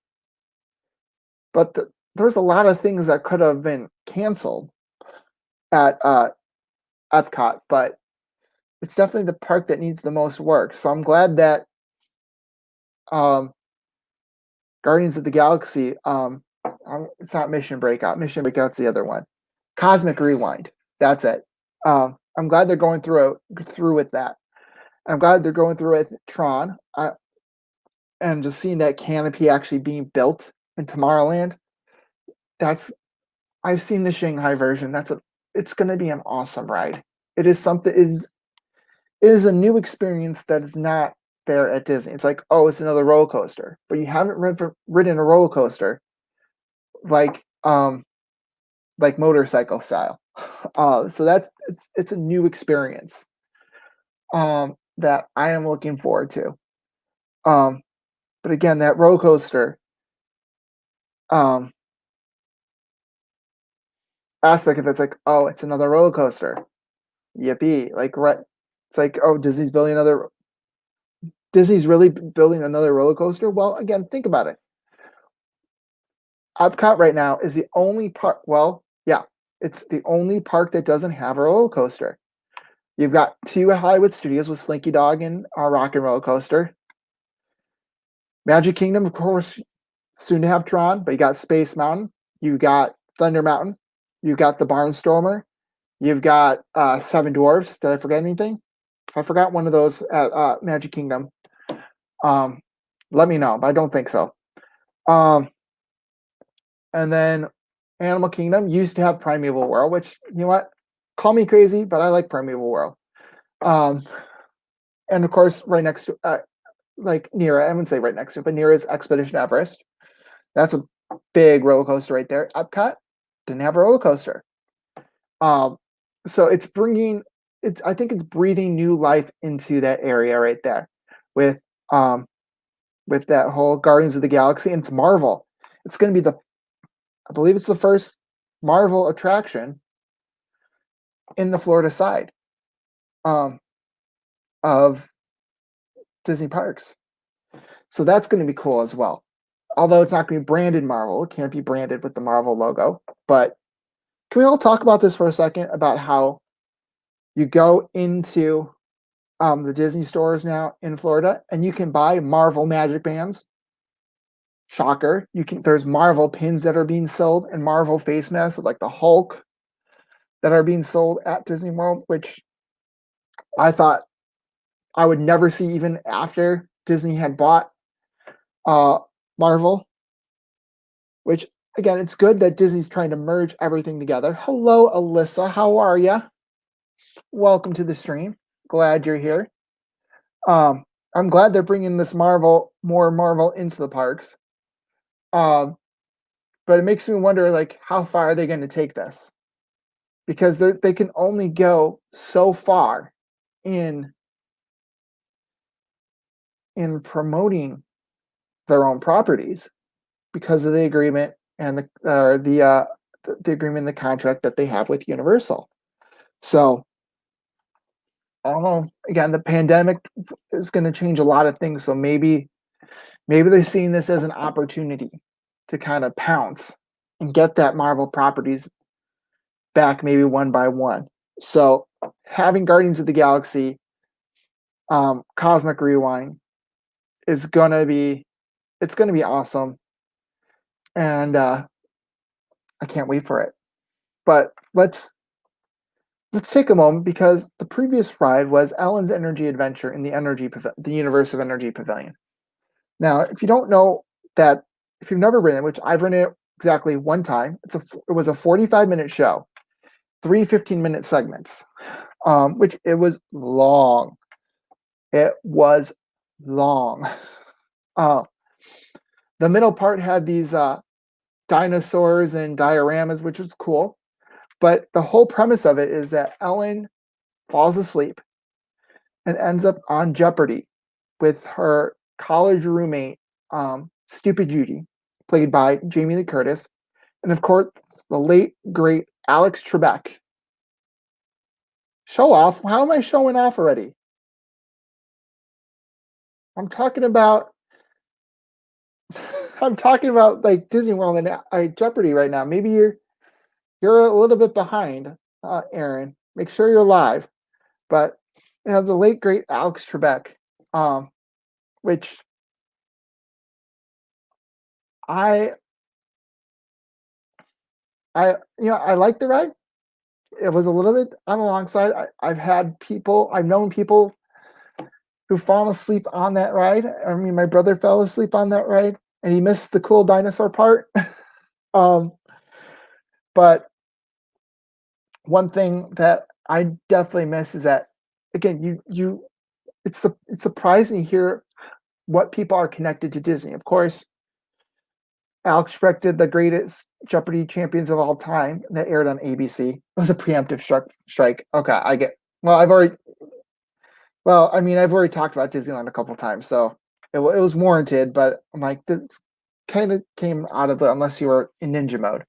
there's a lot of things that could have been canceled at Epcot, but it's definitely the park that needs the most work. So I'm glad that Guardians of the Galaxy, it's not Mission Breakout. Mission Breakout's the other one. Cosmic Rewind. That's it. I'm glad they're going through with that. I'm glad they're going through with Tron. And just seeing that canopy actually being built in Tomorrowland. I've seen the Shanghai version. It's going to be an awesome ride. It is a new experience that is not there at Disney. It's like, oh, it's another roller coaster, but you haven't ridden a roller coaster like motorcycle style. So it's a new experience that I am looking forward to. But again, that roller coaster aspect of it's like, oh, it's another roller coaster. Yippee! Like, right? It's like, oh, Disney's really building another roller coaster. Well, again, think about it. Epcot right now is the only park. Well, yeah, it's the only park that doesn't have a roller coaster. You've got two at Hollywood Studios with Slinky Dog and Rock and Roller Coaster. Magic Kingdom, of course, soon to have Tron, but you got Space Mountain, you got Thunder Mountain, you got the Barnstormer, you've got Seven Dwarfs. Did I forget anything? If I forgot one of those at Magic Kingdom, let me know, but I don't think so. And then Animal Kingdom used to have Primeval World, which, you know what? Call me crazy, but I like Primeval World. And of course, right next to, near, I wouldn't say right next to, but near is Expedition Everest. That's a big roller coaster right there. Epcot didn't have a roller coaster. So I think it's breathing new life into that area right there with that whole Guardians of the Galaxy, and it's Marvel. It's going to be I believe it's the first Marvel attraction in the Florida side of Disney parks. So that's going to be cool as well. Although it's not going to be branded Marvel, it can't be branded with the Marvel logo. But can we all talk about this for a second about how you go into the Disney stores now in Florida and you can buy Marvel Magic Bands? Shocker. There's Marvel pins that are being sold and Marvel face masks like the Hulk that are being sold at Disney World, which I thought I would never see even after Disney had bought Marvel, which again, it's good that Disney's trying to merge everything together. Hello, Alyssa. How are you? Welcome to the stream. Glad you're here. I'm glad they're bringing this more Marvel into the parks. But it makes me wonder, like, how far are they going to take this? Because they can only go so far in promoting their own properties because of the agreement and the agreement, the contract that they have with Universal. So I don't know. Again, the pandemic is going to change a lot of things. So maybe they're seeing this as an opportunity to kind of pounce and get that Marvel properties back, maybe one by one. So having Guardians of the Galaxy, Cosmic Rewind is gonna be awesome, and I can't wait for it. But let's take a moment because the previous ride was Ellen's Energy Adventure in the Universe of Energy Pavilion. Now, if you don't know that, if you've never ridden it, which I've ridden it exactly one time, it was a 45-minute show, 3 15-minute segments, which it was long. It was long. The middle part had these dinosaurs and dioramas, which was cool. But the whole premise of it is that Ellen falls asleep and ends up on Jeopardy with her college roommate, Stupid Judy, played by Jamie Lee Curtis, and of course, the late, great Alex Trebek. Show off? How am I showing off already? I'm talking about like Disney World and Jeopardy right now. Maybe you're a little bit behind, Aaron. Make sure you're live. But the late great Alex Trebek, which I like the ride. It was a little bit on the long side. I've known people who've fallen asleep on that ride. I mean, my brother fell asleep on that ride, and he missed the cool dinosaur part. But one thing that I definitely miss is that, again, it's surprising to hear what people are connected to Disney. Of course, Alex Trebek did the greatest Jeopardy champions of all time that aired on ABC. It was a preemptive strike. Okay, I get. I've already talked about Disneyland a couple times, so it was warranted. But I'm like, this kind of came out of it unless you were in ninja mode.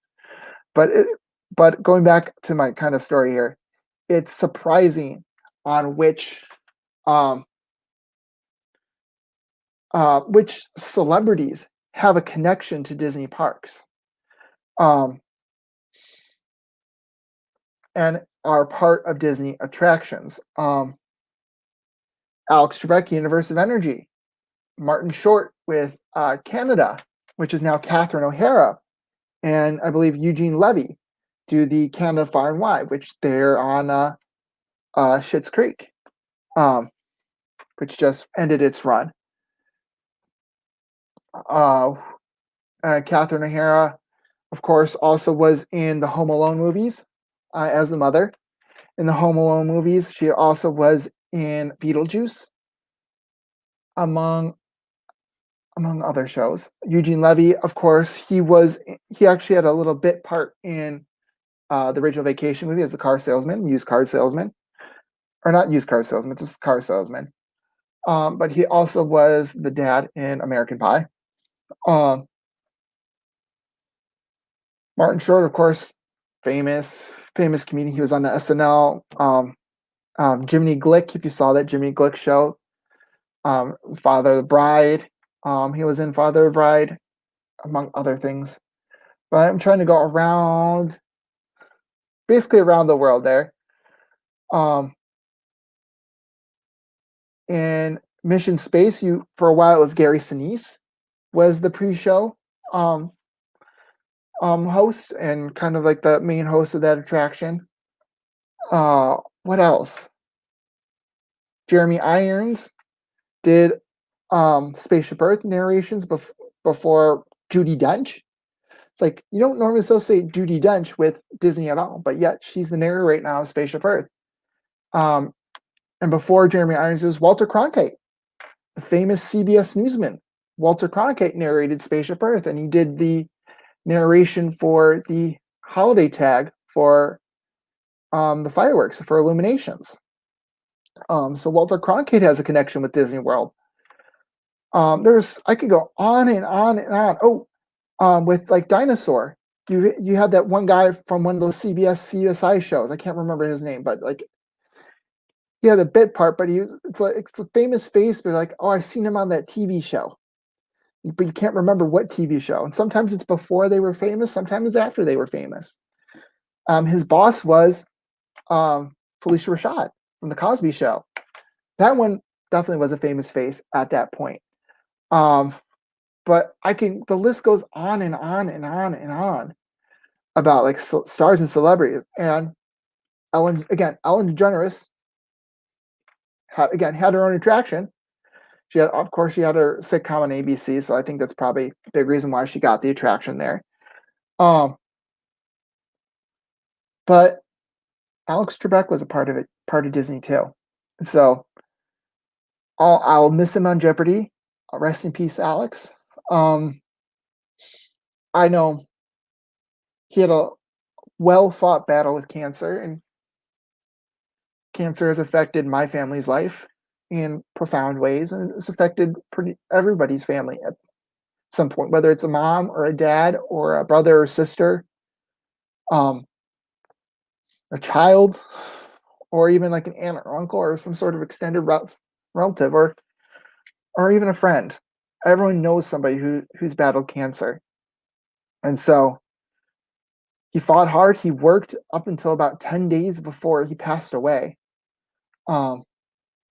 But going back to my kind of story here, it's surprising on which celebrities have a connection to Disney parks, and are part of Disney attractions. Alex Trebek, Universe of Energy, Martin Short with Canada, which is now Catherine O'Hara, and I believe Eugene Levy do the Canada Far and Wide, which they're on Schitt's Creek, which just ended its run. Catherine O'Hara, of course, also was in the Home Alone movies as the mother. In the Home Alone movies, she also was in Beetlejuice, among other shows. Eugene Levy, of course, he actually had a little bit part in the original Vacation movie as a car salesman, used car salesman, or not used car salesman, just car salesman. But he also was the dad in American Pie. Martin Short, of course, famous famous comedian. He was on the SNL. Jiminy Glick, if you saw that Jiminy Glick show. Father of the Bride. He was in Father of the Bride, among other things. But I'm trying to go around, basically around the world there. In Mission Space, for a while it was Gary Sinise was the pre-show host and kind of like the main host of that attraction. What else? Jeremy Irons did Spaceship Earth narrations before Judi Dench. It's like you don't normally associate Judi Dench with Disney at all, but yet she's the narrator right now of Spaceship Earth. And before Jeremy Irons is Walter Cronkite, the famous CBS newsman. Walter Cronkite narrated Spaceship Earth, and he did the narration for the holiday tag for the fireworks, for Illuminations. So Walter Cronkite has a connection with Disney World. I could go on and on and on. With like Dinosaur, you had that one guy from one of those CBS CSI shows. I can't remember his name, but like he had a bit part, but it's a famous face, but like, oh, I've seen him on that TV show. But you can't remember what TV show. And sometimes it's before they were famous, sometimes it's after they were famous. His boss was Felicia Rashad from The Cosby Show. That one definitely was a famous face at that point. But the list goes on and on and on and on about like stars and celebrities. And Ellen DeGeneres had her own attraction. She had her sitcom on ABC, so I think that's probably a big reason why she got the attraction there. But Alex Trebek was a part of Disney too. So I'll miss him on Jeopardy. Rest in peace, Alex. I know he had a well-fought battle with cancer, and cancer has affected my family's life in profound ways, and it's affected everybody's family at some point, whether it's a mom or a dad or a brother or sister, a child, or even like an aunt or uncle or some sort of extended relative, or even a friend. Everyone knows somebody who's battled cancer. And so he fought hard. He worked up until about 10 days before he passed away.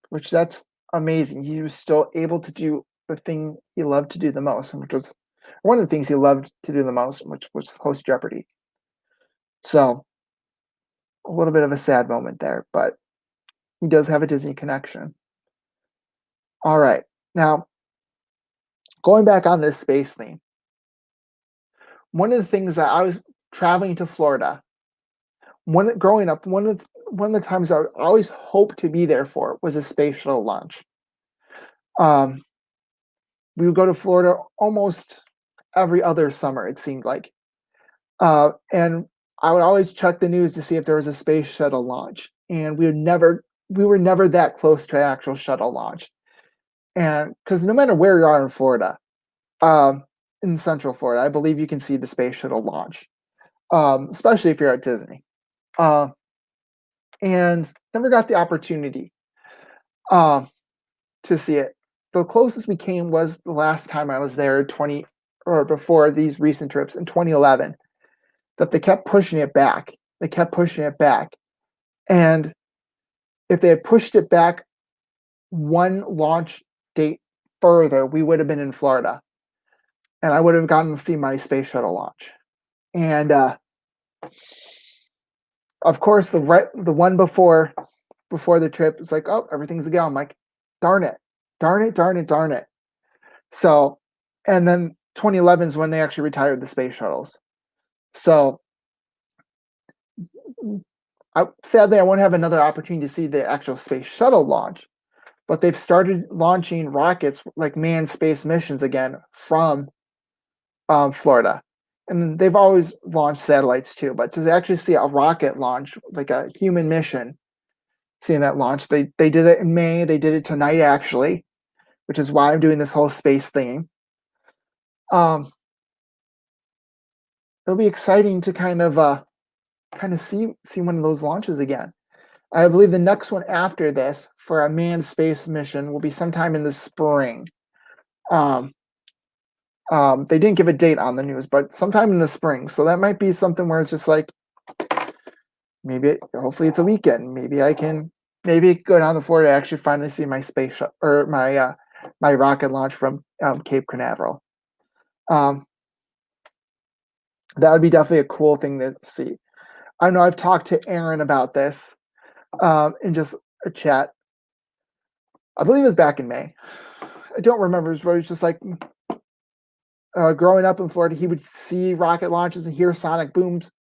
Which that's amazing. He was still able to do the thing he loved to do the most, which was one of the things he loved to do the most, which was host Jeopardy. So a little bit of a sad moment there, but he does have a Disney connection. All right. Now, going back on this space theme, one of the things that I was traveling to Florida, growing up, one of the times I would always hope to be there for was a space shuttle launch. We would go to Florida almost every other summer, it seemed like. And I would always check the news to see if there was a space shuttle launch. And we were never that close to an actual shuttle launch. And because no matter where you are in Florida, in Central Florida, I believe you can see the space shuttle launch, especially if you're at Disney. And never got the opportunity to see it. The closest we came was the last time I was there, before these recent trips in 2011, that they kept pushing it back. And if they had pushed it back one launch date further, we would have been in Florida. And I would have gotten to see my space shuttle launch. And of course, the one before the trip is like, oh, everything's a go. I'm like, darn it. So, and then 2011 is when they actually retired the space shuttles. So, sadly, I won't have another opportunity to see the actual space shuttle launch, but they've started launching rockets, like manned space missions again from Florida. And they've always launched satellites too, but to actually see a rocket launch, like a human mission, seeing that launch, they did it in May. They did it tonight, actually, which is why I'm doing this whole space thing. It'll be exciting to kind of kind of see one of those launches again. I believe the next one after this for a manned space mission will be sometime in the spring. They didn't give a date on the news, but sometime in the spring. So that might be something where it's just like, hopefully it's a weekend. Maybe I can go down to Florida to actually finally see my space or my rocket launch from Cape Canaveral. That would be definitely a cool thing to see. I know I've talked to Aaron about this in just a chat. I believe it was back in May. I don't remember. It was just like growing up in Florida, he would see rocket launches and hear sonic booms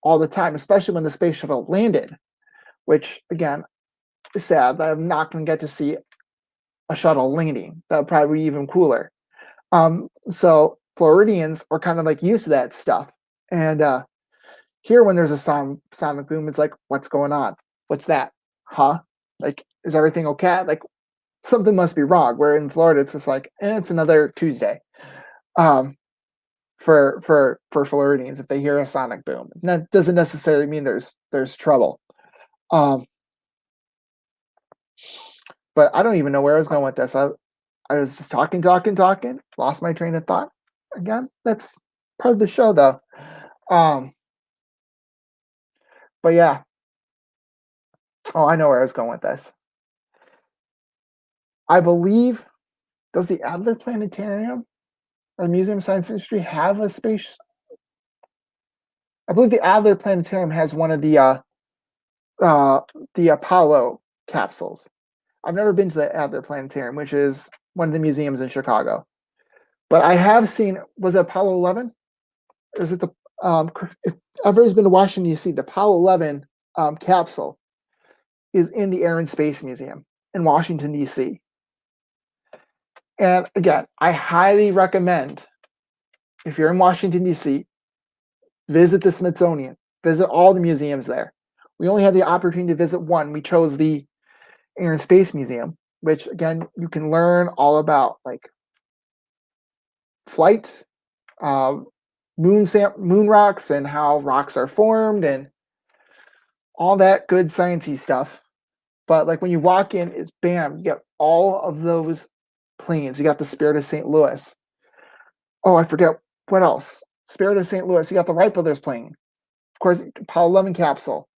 all the time, especially when the space shuttle landed, which again is sad that I'm not going to get to see a shuttle landing. That would probably be even cooler. So Floridians are kind of like used to that stuff. And here, when there's a sonic boom, it's like, what's going on? What's that? Huh? Like, is everything okay? Like, something must be wrong. Where in Florida, it's just like, it's another Tuesday. For Floridians, if they hear a sonic boom, and that doesn't necessarily mean there's trouble. But I don't even know where I was going with this. I was just talking, lost my train of thought again. That's part of the show, though. But yeah. Oh, I know where I was going with this. I believe, does the Adler Planetarium or Museum of Science and Industry have a space? I believe the Adler Planetarium has one of the Apollo capsules. I've never been to the Adler Planetarium, which is one of the museums in Chicago. But I have seen, was it Apollo 11? Is it the, if everybody's been to Washington, D.C., the Apollo 11 capsule is in the Air and Space Museum in Washington, D.C. And again, I highly recommend, if you're in Washington, D.C., visit the Smithsonian, visit all the museums there. We only had the opportunity to visit one. We chose the Air and Space Museum, which again, you can learn all about like flight, moon rocks and how rocks are formed and all that good sciencey stuff. But like when you walk in, it's bam, you get all of those planes. You got the Spirit of St. Louis. Oh, I forget what else. Spirit of St. Louis. You got the Wright brothers plane. Of course, Apollo 11 capsule.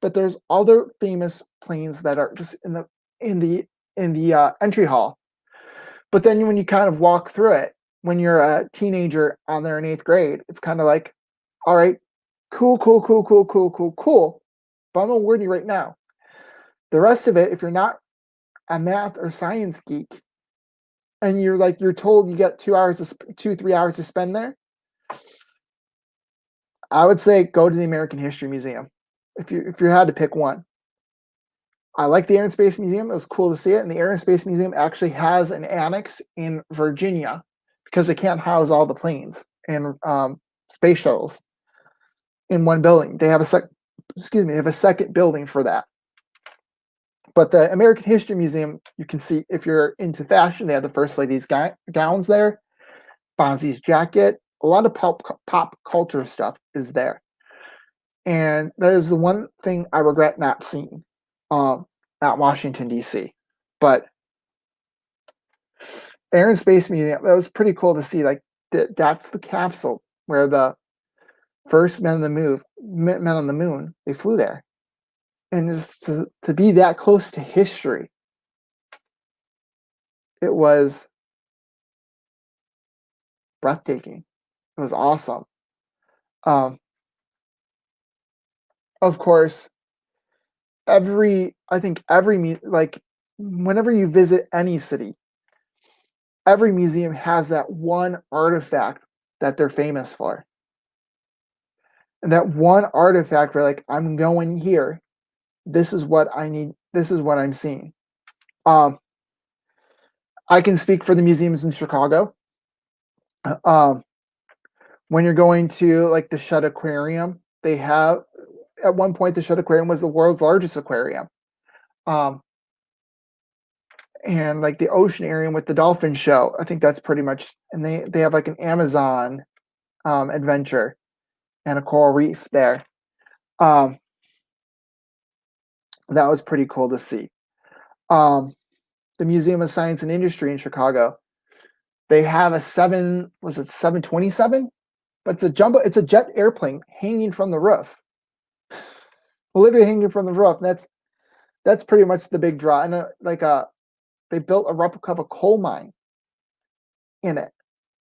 But there's other famous planes that are just in the entry hall. But then when you kind of walk through it, when you're a teenager on there in 8th grade, it's kind of like, all right, cool. But I'm gonna warn you right now. The rest of it, if you're not a math or science geek, and you're told you got 3 hours to spend there, I would say go to the American History Museum if you had to pick one. I like the Air and Space Museum. It was cool to see it. And the Air and Space Museum actually has an annex in Virginia because they can't house all the planes and space shuttles in one building. They have a second building for that. But the American History Museum, you can see, if you're into fashion, they have the First Lady's gowns there, Fonzie's jacket, a lot of pop culture stuff is there. And that is the one thing I regret not seeing at Washington, D.C. But Air and Space Museum, that was pretty cool to see. Like, that's the capsule where the first men on the moon, they flew there. And just to be that close to history, it was breathtaking. It was awesome. Of course, whenever you visit any city, every museum has that one artifact that they're famous for. And that one artifact where like, I'm going here. This is what I need. This is what I'm seeing. I can speak for the museums in Chicago. When you're going to like the Shedd Aquarium, they have, at one point, the Shedd Aquarium was the world's largest aquarium. And like the Oceanarium with the dolphin show, I think that's pretty much, and they have like an Amazon adventure and a coral reef there. Um, that was pretty cool to see. Um, the Museum of Science and Industry in Chicago, they have a 727? But it's a jet airplane hanging from the roof. Literally hanging from the roof. That's pretty much the big draw. And they built a replica of a coal mine in it.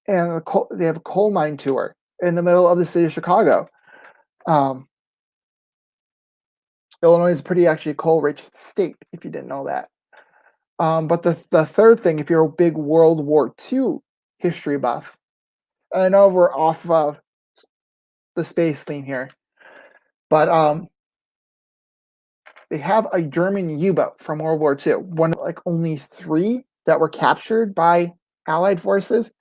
And they have a coal mine tour in the middle of the city of Chicago. Illinois is a pretty actually coal-rich state, if you didn't know that. But the third thing, if you're a big World War II history buff, and I know we're off of the space theme here, but they have a German U-boat from World War II, one of like only 3 that were captured by Allied forces.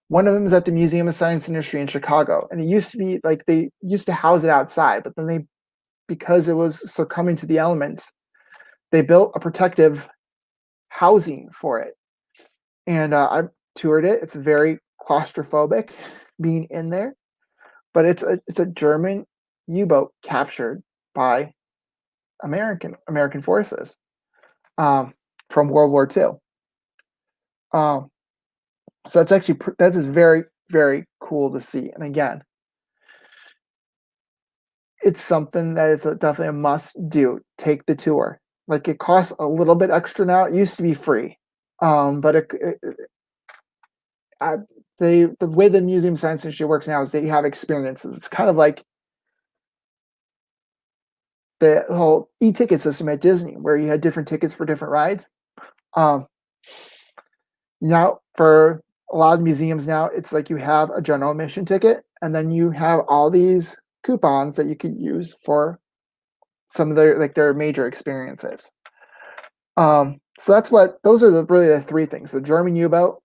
One of them is at the Museum of Science and Industry in Chicago, and it used to be like they used to house it outside, but then because it was succumbing to the elements, they built a protective housing for it. And I toured it. It's very claustrophobic being in there, but it's a German U-boat captured by American forces from World War II. So that's actually that is very, very cool to see. And again, it's something that is definitely a must do. Take the tour. Like it costs a little bit extra now. It used to be free, but the way the Museum of Science Industry works now is that you have experiences. It's kind of like the whole e-ticket system at Disney, where you had different tickets for different rides. Now for a lot of museums now, it's like you have a general admission ticket, and then you have all these coupons that you could use for some of their major experiences. So those are really the 3 things: the German U-boat,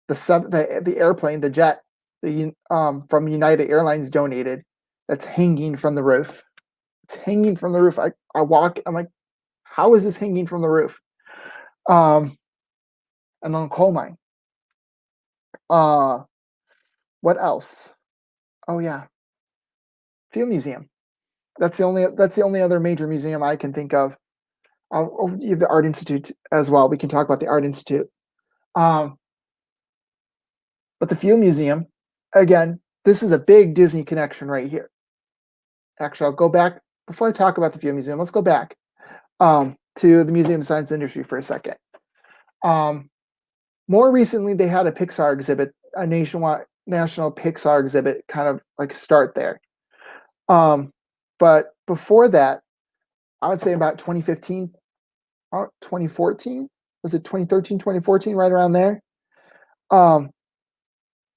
the airplane, the jet, from United Airlines donated, that's hanging from the roof. It's hanging from the roof. I walk. I'm like, how is this hanging from the roof? And then coal mine. What else? Oh yeah, Field Museum. That's the only other major museum I can think of. You have the Art Institute as well. We can talk about the Art Institute. But the Field Museum, again, this is a big Disney connection right here. Actually, I'll go back before I talk about the Field Museum. Let's go back to the Museum of Science and Industry for a second. More recently, they had a Pixar exhibit, a national Pixar exhibit, kind of like start there. But before that, I would say about 2015, 2014, was it 2013, 2014, right around there?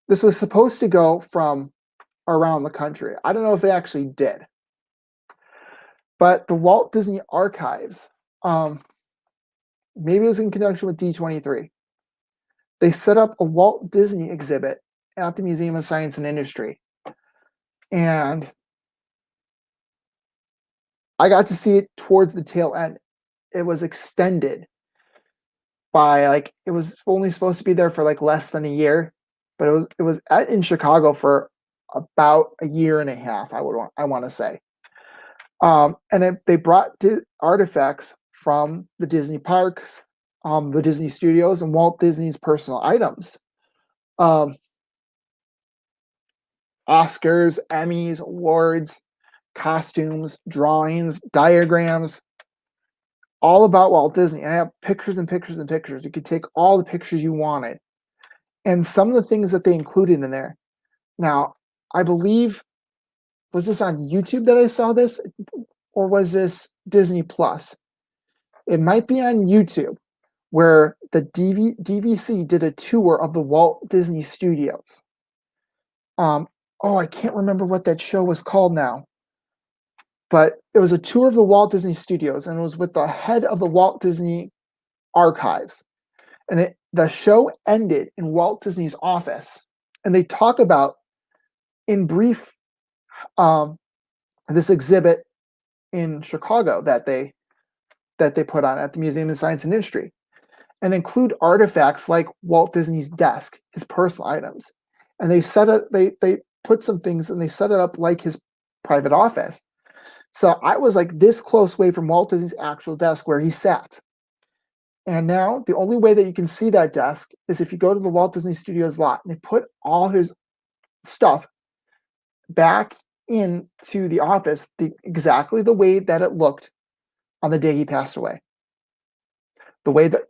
This was supposed to go from around the country. I don't know if it actually did. But the Walt Disney Archives, maybe it was in conjunction with D23, they set up a Walt Disney exhibit at the Museum of Science and Industry. And I got to see it towards the tail end. It was extended by it was only supposed to be there for less than a year, but it was in Chicago for about a year and a half. I want to say, and they brought artifacts from the Disney parks, the Disney studios, and Walt Disney's personal items. Oscars, Emmys, awards, costumes, drawings, diagrams, all about Walt Disney. I have pictures and pictures and pictures. You could take all the pictures you wanted. And some of the things that they included in there. Now, I believe, was this on YouTube that I saw this? Or was this Disney Plus? It might be on YouTube, where the DVC did a tour of the Walt Disney Studios. I can't remember what that show was called now. But it was a tour of the Walt Disney Studios, and it was with the head of the Walt Disney Archives. And the show ended in Walt Disney's office. And they talk about, in brief, this exhibit in Chicago that they put on at the Museum of Science and Industry, and include artifacts like Walt Disney's desk, his personal items. And they put some things and they set it up like his private office. So I was like this close away from Walt Disney's actual desk where he sat. And now the only way that you can see that desk is if you go to the Walt Disney Studios lot and they put all his stuff back into the office exactly the way that it looked on the day he passed away. The way that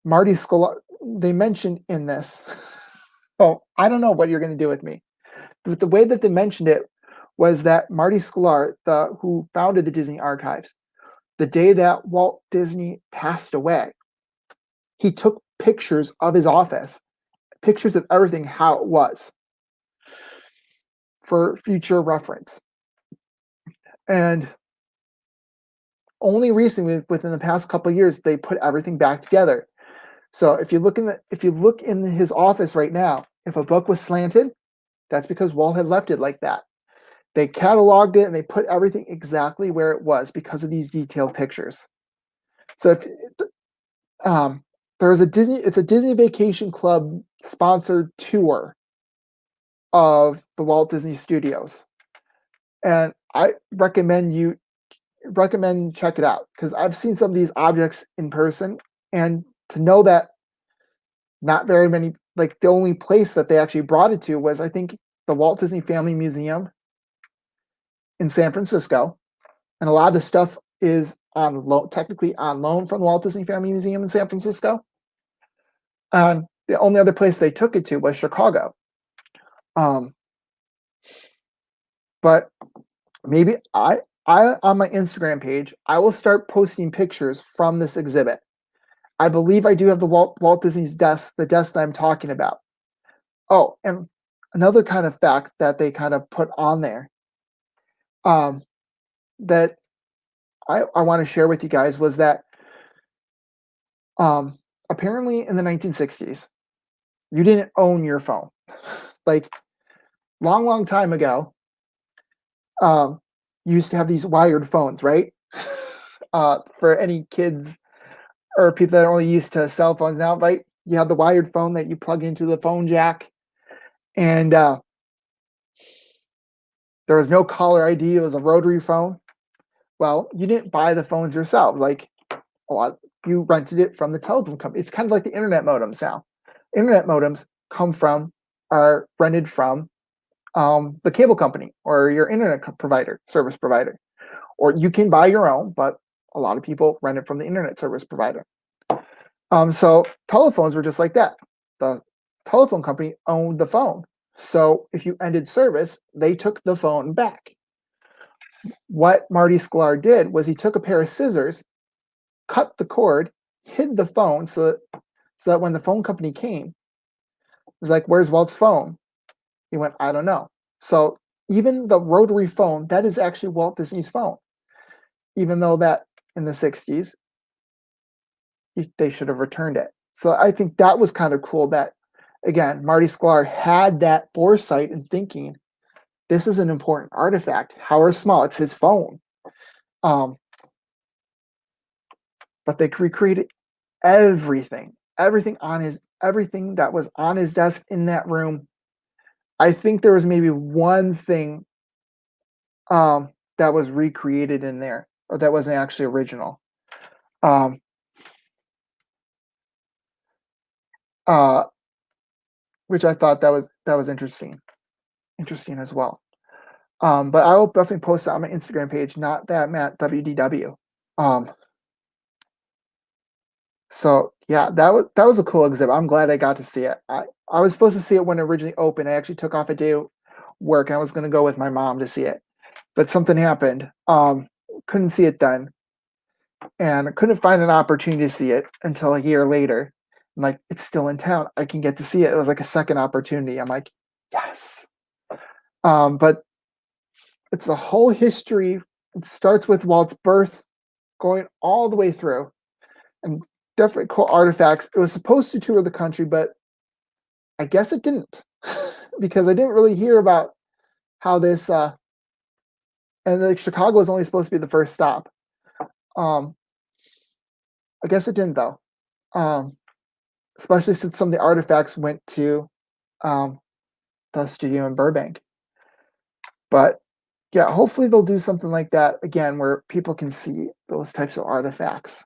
Marty Sklar, they mentioned in this, oh, I don't know what you're going to do with me, but the way that they mentioned it was that Marty Sklar, who founded the Disney Archives, the day that Walt Disney passed away, he took pictures of his office, pictures of everything, how it was, for future reference. And only recently, within the past couple of years, they put everything back together. So if you look in his office right now, if a book was slanted, that's because Walt had left it like that. They cataloged it and they put everything exactly where it was because of these detailed pictures. So if there's it's a Disney Vacation Club sponsored tour of the Walt Disney Studios, and I recommend check it out because I've seen some of these objects in person, and to know that not very many, like the only place that they actually brought it to was, I think, the Walt Disney Family Museum in San Francisco, and a lot of the stuff is technically on loan from the Walt Disney Family Museum in San Francisco. And the only other place they took it to was Chicago. But maybe I on my Instagram page, I will start posting pictures from this exhibit. I believe I do have the Walt Disney's desk, the desk that I'm talking about. Oh, and another kind of fact that they kind of put on there, that I want to share with you guys was that apparently in the 1960s, you didn't own your phone. Like long time ago, you used to have these wired phones, right? For any kids or people that are only used to cell phones now, right? You have the wired phone that you plug into the phone jack, and there was no caller ID. It was a rotary phone. Well, you didn't buy the phones yourselves. Like you rented it from the telephone company. It's kind of like the internet modems now. Internet modems are rented from the cable company or your internet service provider, or you can buy your own, but a lot of people rent it from the internet service provider. So telephones were just like that. The telephone company owned the phone. So if you ended service, they took the phone back. What Marty Sklar did was he took a pair of scissors, cut the cord, hid the phone so that when the phone company came, it was like, "Where's Walt's phone?" He went, "I don't know." So even the rotary phone, that is actually Walt Disney's phone, even though that in the 60s, they should have returned it. So I think that was kind of cool that, again, Marty Sklar had that foresight and thinking, this is an important artifact. However small, it's his phone. But they recreated everything that was on his desk in that room. I think there was maybe one thing that was recreated in there, or that wasn't actually original. Which I thought that was interesting as well. But I will definitely post it on my Instagram page, not that Matt WDW. So yeah, that was a cool exhibit. I'm glad I got to see it. I was supposed to see it when it originally opened. I actually took off a day of work and I was going to go with my mom to see it, but something happened. Couldn't see it then, and I couldn't find an opportunity to see it until a year later. I'm like, it's still in town. I can get to see it. It was like a second opportunity. I'm like, yes. But it's a whole history. It starts with Walt's birth, going all the way through, and definitely cool artifacts. It was supposed to tour the country, but I guess it didn't because I didn't really hear about how this. And like Chicago was only supposed to be the first stop. I guess it didn't though, especially since some of the artifacts went to the studio in Burbank. But yeah, hopefully they'll do something like that again where people can see those types of artifacts.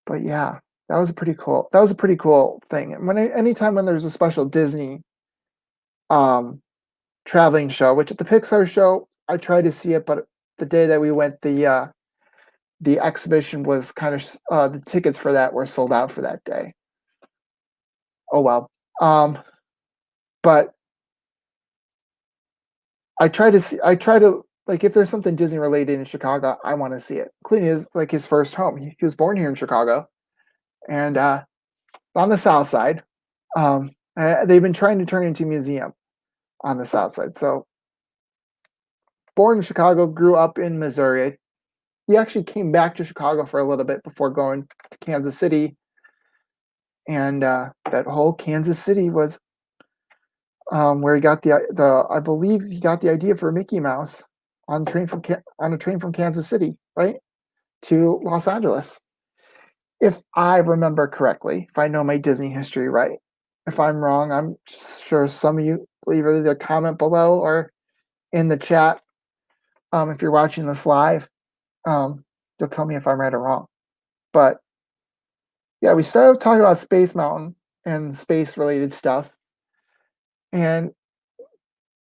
But yeah, that was a pretty cool thing. And anytime when there's a special Disney um traveling show, which at the Pixar show, I tried to see it, but the day that we went, the exhibition was kind of the tickets for that were sold out for that day. Oh well. Um, but I try to like if there's something Disney related in Chicago, I want to see it. Including his first home. He was born here in Chicago, and on the South Side. They've been trying to turn it into a museum on the South Side. So born in Chicago, grew up in Missouri. He actually came back to Chicago for a little bit before going to Kansas City, and that whole Kansas City was where he got the I believe he got the idea for Mickey Mouse on a train from Kansas City, right, to Los Angeles. If I remember correctly, if I know my Disney history right. If I'm wrong, I'm sure some of you leave either a comment below or in the chat. If you're watching this live, you'll tell me if I'm right or wrong. But yeah, we started talking about Space Mountain and space related stuff. And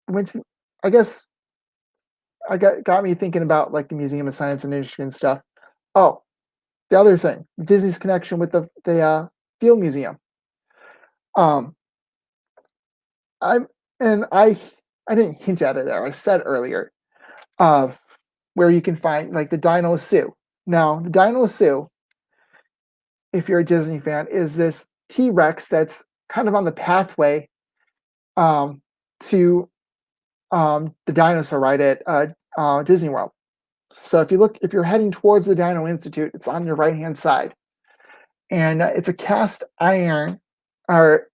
which I guess got me thinking about like the Museum of Science and Industry and stuff. Oh, the other thing, Disney's connection with the Field Museum. Um, I'm and I didn't hint at it there. I said earlier, where you can find like the Dino Zoo. Now, the Dino Zoo, if you're a Disney fan, is this T-Rex that's kind of on the pathway to the dinosaur ride at Disney World. So if you're heading towards the Dino Institute, it's on your right hand side, and it's a cast iron or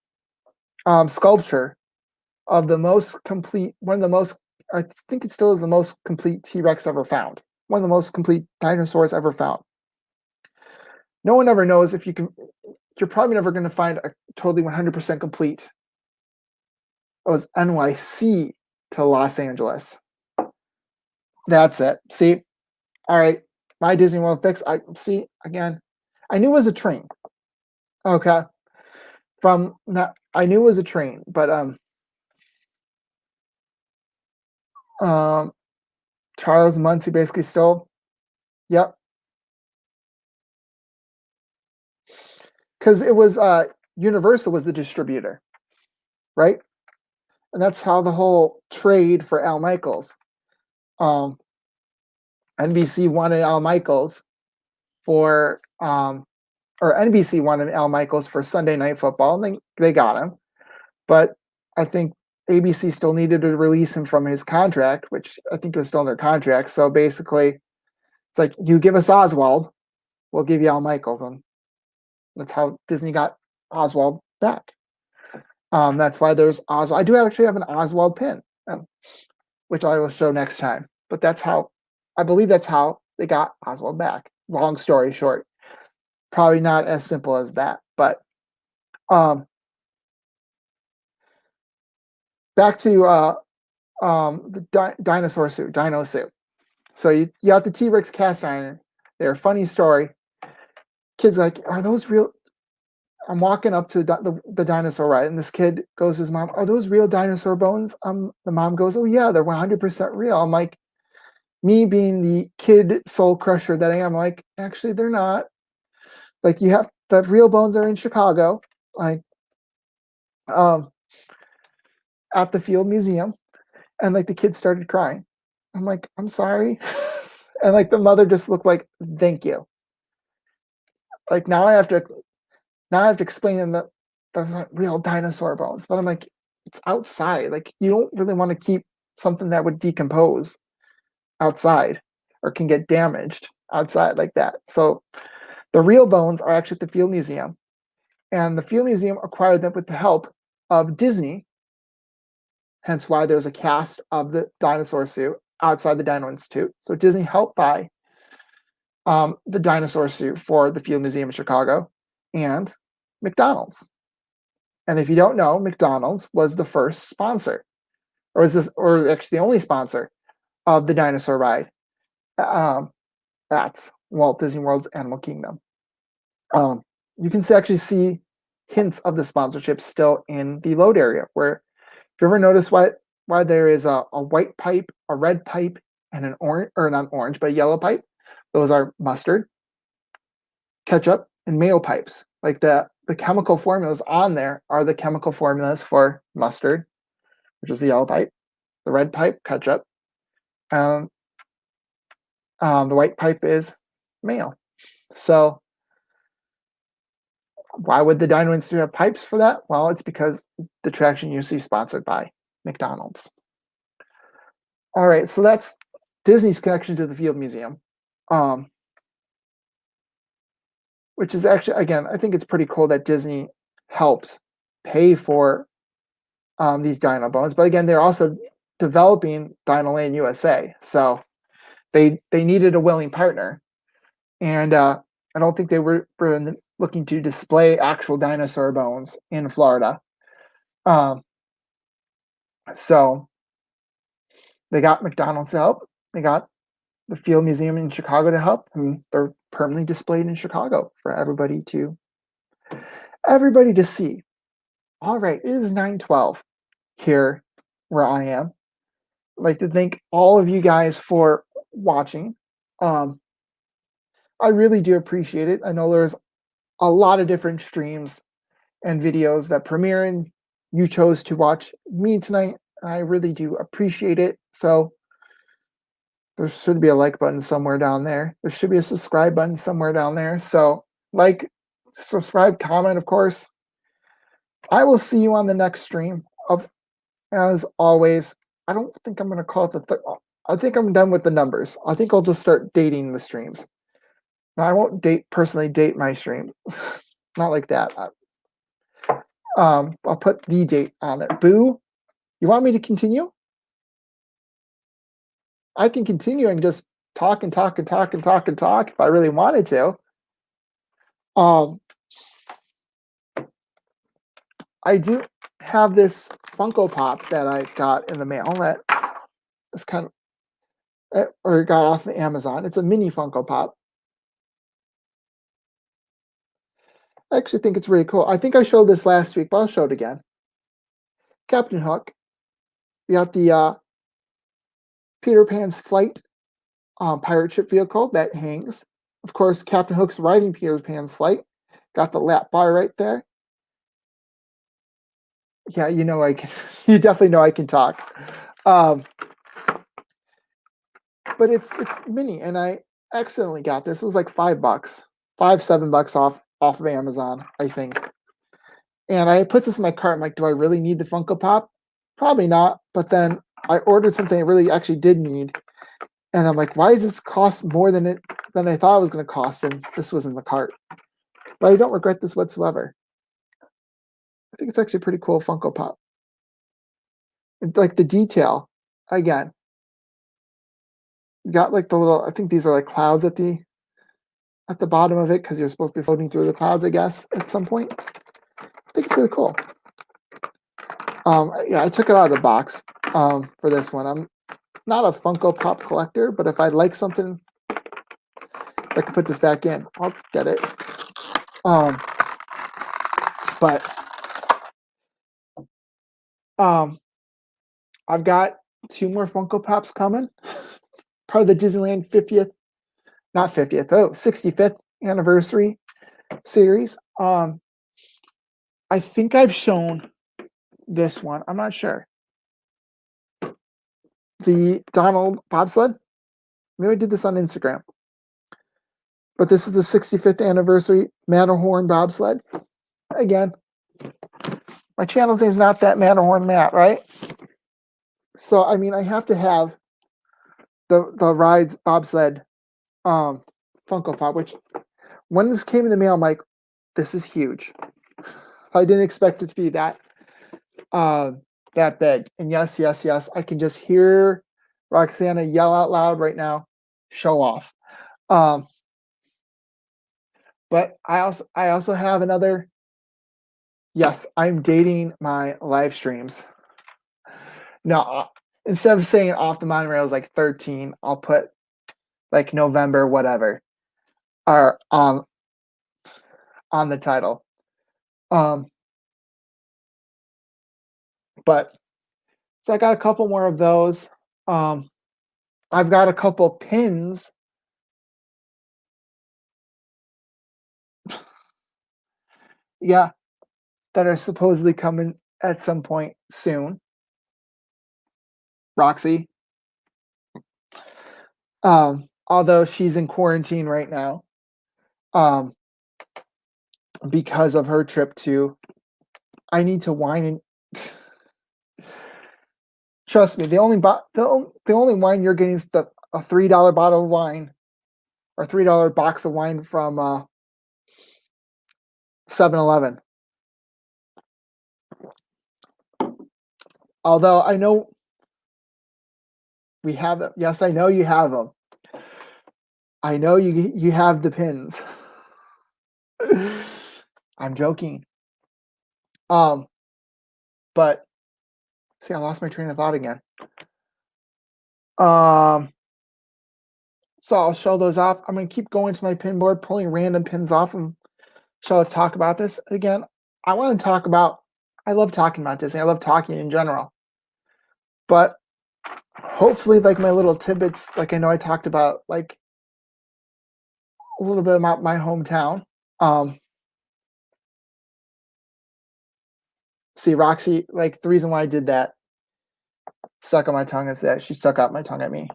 sculpture of the most complete, one of the most, I think it still is the most complete T-Rex ever found, one of the most complete dinosaurs ever found. No one ever knows if you can. You're probably never going to find a totally 100% complete. It was NYC to Los Angeles. That's it. See, all right, my Disney World fix. I see again. I knew it was a train. Okay, from not. I knew it was a train, but Charles Muncie basically stole. Yep, because it was Universal was the distributor, right? And that's how the whole trade for Al Michaels. NBC wanted Al Michaels for or NBC wanted Al Michaels for Sunday Night Football, and they got him. But I think ABC still needed to release him from his contract, which I think was still under contract. So basically, it's like you give us Oswald, we'll give you Al Michaels, and that's how Disney got Oswald back. That's why there's Oswald. I do actually have an Oswald pin, which I will show next time. But that's how I believe that's how they got Oswald back. Long story short, probably not as simple as that. But back to the dinosaur suit, Dino suit. So you got the T-Rex cast iron. They're a funny story. Kids like, are those real? I'm walking up to the dinosaur ride, and this kid goes to his mom, "Are those real dinosaur bones?" The mom goes, "Oh yeah, they're 100% real." I'm like, me being the kid soul crusher that I am, like, actually they're not. Like you have the real bones are in Chicago, like at the Field Museum, and like the kid started crying. I'm like, I'm sorry, and like the mother just looked like, thank you. Like now I have to explain them that those aren't real dinosaur bones, but I'm like, it's outside. Like you don't really want to keep something that would decompose outside or can get damaged outside like that. So the real bones are actually at the Field Museum, and the Field Museum acquired them with the help of Disney. Hence why there's a cast of the dinosaur suit outside the Dino Institute. So Disney helped buy the dinosaur suit for the Field Museum in Chicago and McDonald's. And if you don't know, McDonald's was the first sponsor, or actually the only sponsor of the dinosaur ride at Walt Disney World's Animal Kingdom. You can actually see hints of the sponsorship still in the load area, where if you ever notice why there is a white pipe, a red pipe, and an orange, or not orange, but a yellow pipe, those are mustard, ketchup, and mayo pipes. Like the chemical formulas on there are the chemical formulas for mustard, which is the yellow pipe, the red pipe, ketchup, the white pipe is mayo. So why would the Dino Institute have pipes for that? Well, it's because the attraction usually sponsored by McDonald's. All right, so that's Disney's connection to the Field Museum, which is actually, again, I think it's pretty cool that Disney helped pay for these dino bones. But again, they're also developing Dinoland USA, so they needed a willing partner, and I don't think they were looking to display actual dinosaur bones in Florida. So they got McDonald's to help. They got the Field Museum in Chicago to help, and they're permanently displayed in Chicago for everybody to see. All right, it is 9:12 here where I am. I'd like to thank all of you guys for watching. I really do appreciate it. I know there's a lot of different streams and videos that premiere, and you chose to watch me tonight. I really do appreciate it. So there should be a like button somewhere down there. There should be a subscribe button somewhere down there. So like, subscribe, comment, of course. I will see you on the next stream. As always, I don't think I'm going to call it I think I'm done with the numbers. I think I'll just start dating the streams. Now, I won't personally date my stream. Not like that. I'll put the date on there. Boo, you want me to continue? I can continue and just talk and talk and talk and talk and talk if I really wanted to. I do have this Funko Pop that I got in the mail that is kind of, or got off of Amazon. It's a mini Funko Pop. I actually think it's really cool. I think I showed this last week, but I'll show it again. Captain Hook. We got the Peter Pan's flight pirate ship vehicle that hangs. Of course, Captain Hook's riding Peter Pan's flight. Got the lap bar right there. Yeah, you know I can. You definitely know I can talk. But it's mini, and I accidentally got this. It was like $5, $7 off of Amazon, I think. And I put this in my cart. I'm like, do I really need the Funko Pop? Probably not. But then I ordered something I really actually did need. And I'm like, why does this cost more than I thought it was going to cost? And this was in the cart. But I don't regret this whatsoever. I think it's actually a pretty cool Funko Pop. And like the detail, again. You got like the little, I think these are like clouds at the bottom of it because you're supposed to be floating through the clouds, I guess, at some point. I think it's really cool. Yeah, I took it out of the box for this one. I'm not a Funko Pop collector, but if I like something, if I could put this back in, I'll get it. But I've got 2 more Funko Pops coming. Part of the Disneyland 65th anniversary series. I think I've shown this one. I'm not sure. The Donald bobsled. Maybe I did this on Instagram. But this is the 65th anniversary Matterhorn bobsled. Again, my channel's name's not that Matterhorn Matt, right? So I mean, I have to have the rides bobsled Funko Pop, which when this came in the mail, I'm like, this is huge. I didn't expect it to be that big. And yes, I can just hear Roxana yell out loud right now, show off. But I also have another. Yes, I'm dating my live streams. No, instead of saying off the monorails like 13, I'll put like November, whatever, or on the title. But so I got a couple more of those. I've got a couple pins. Yeah, that are supposedly coming at some point soon. Roxy. Although she's in quarantine right now. Because of her trip to I need to wine and trust me, the only wine you're getting is a $3 bottle of wine or $3 box of wine from 7-Eleven. Although I know we have them. Yes, I know you have them. I know you have the pins. I'm joking. But see, I lost my train of thought again. So I'll show those off. I'm gonna keep going to my pin board, pulling random pins off, and shall I talk about this again? I want to talk about. I love talking about Disney. I love talking in general, but hopefully, like my little tidbits, like I know I talked about, like a little bit about my hometown. See, Roxy, like the reason why I did that stuck on my tongue is that she stuck out my tongue at me.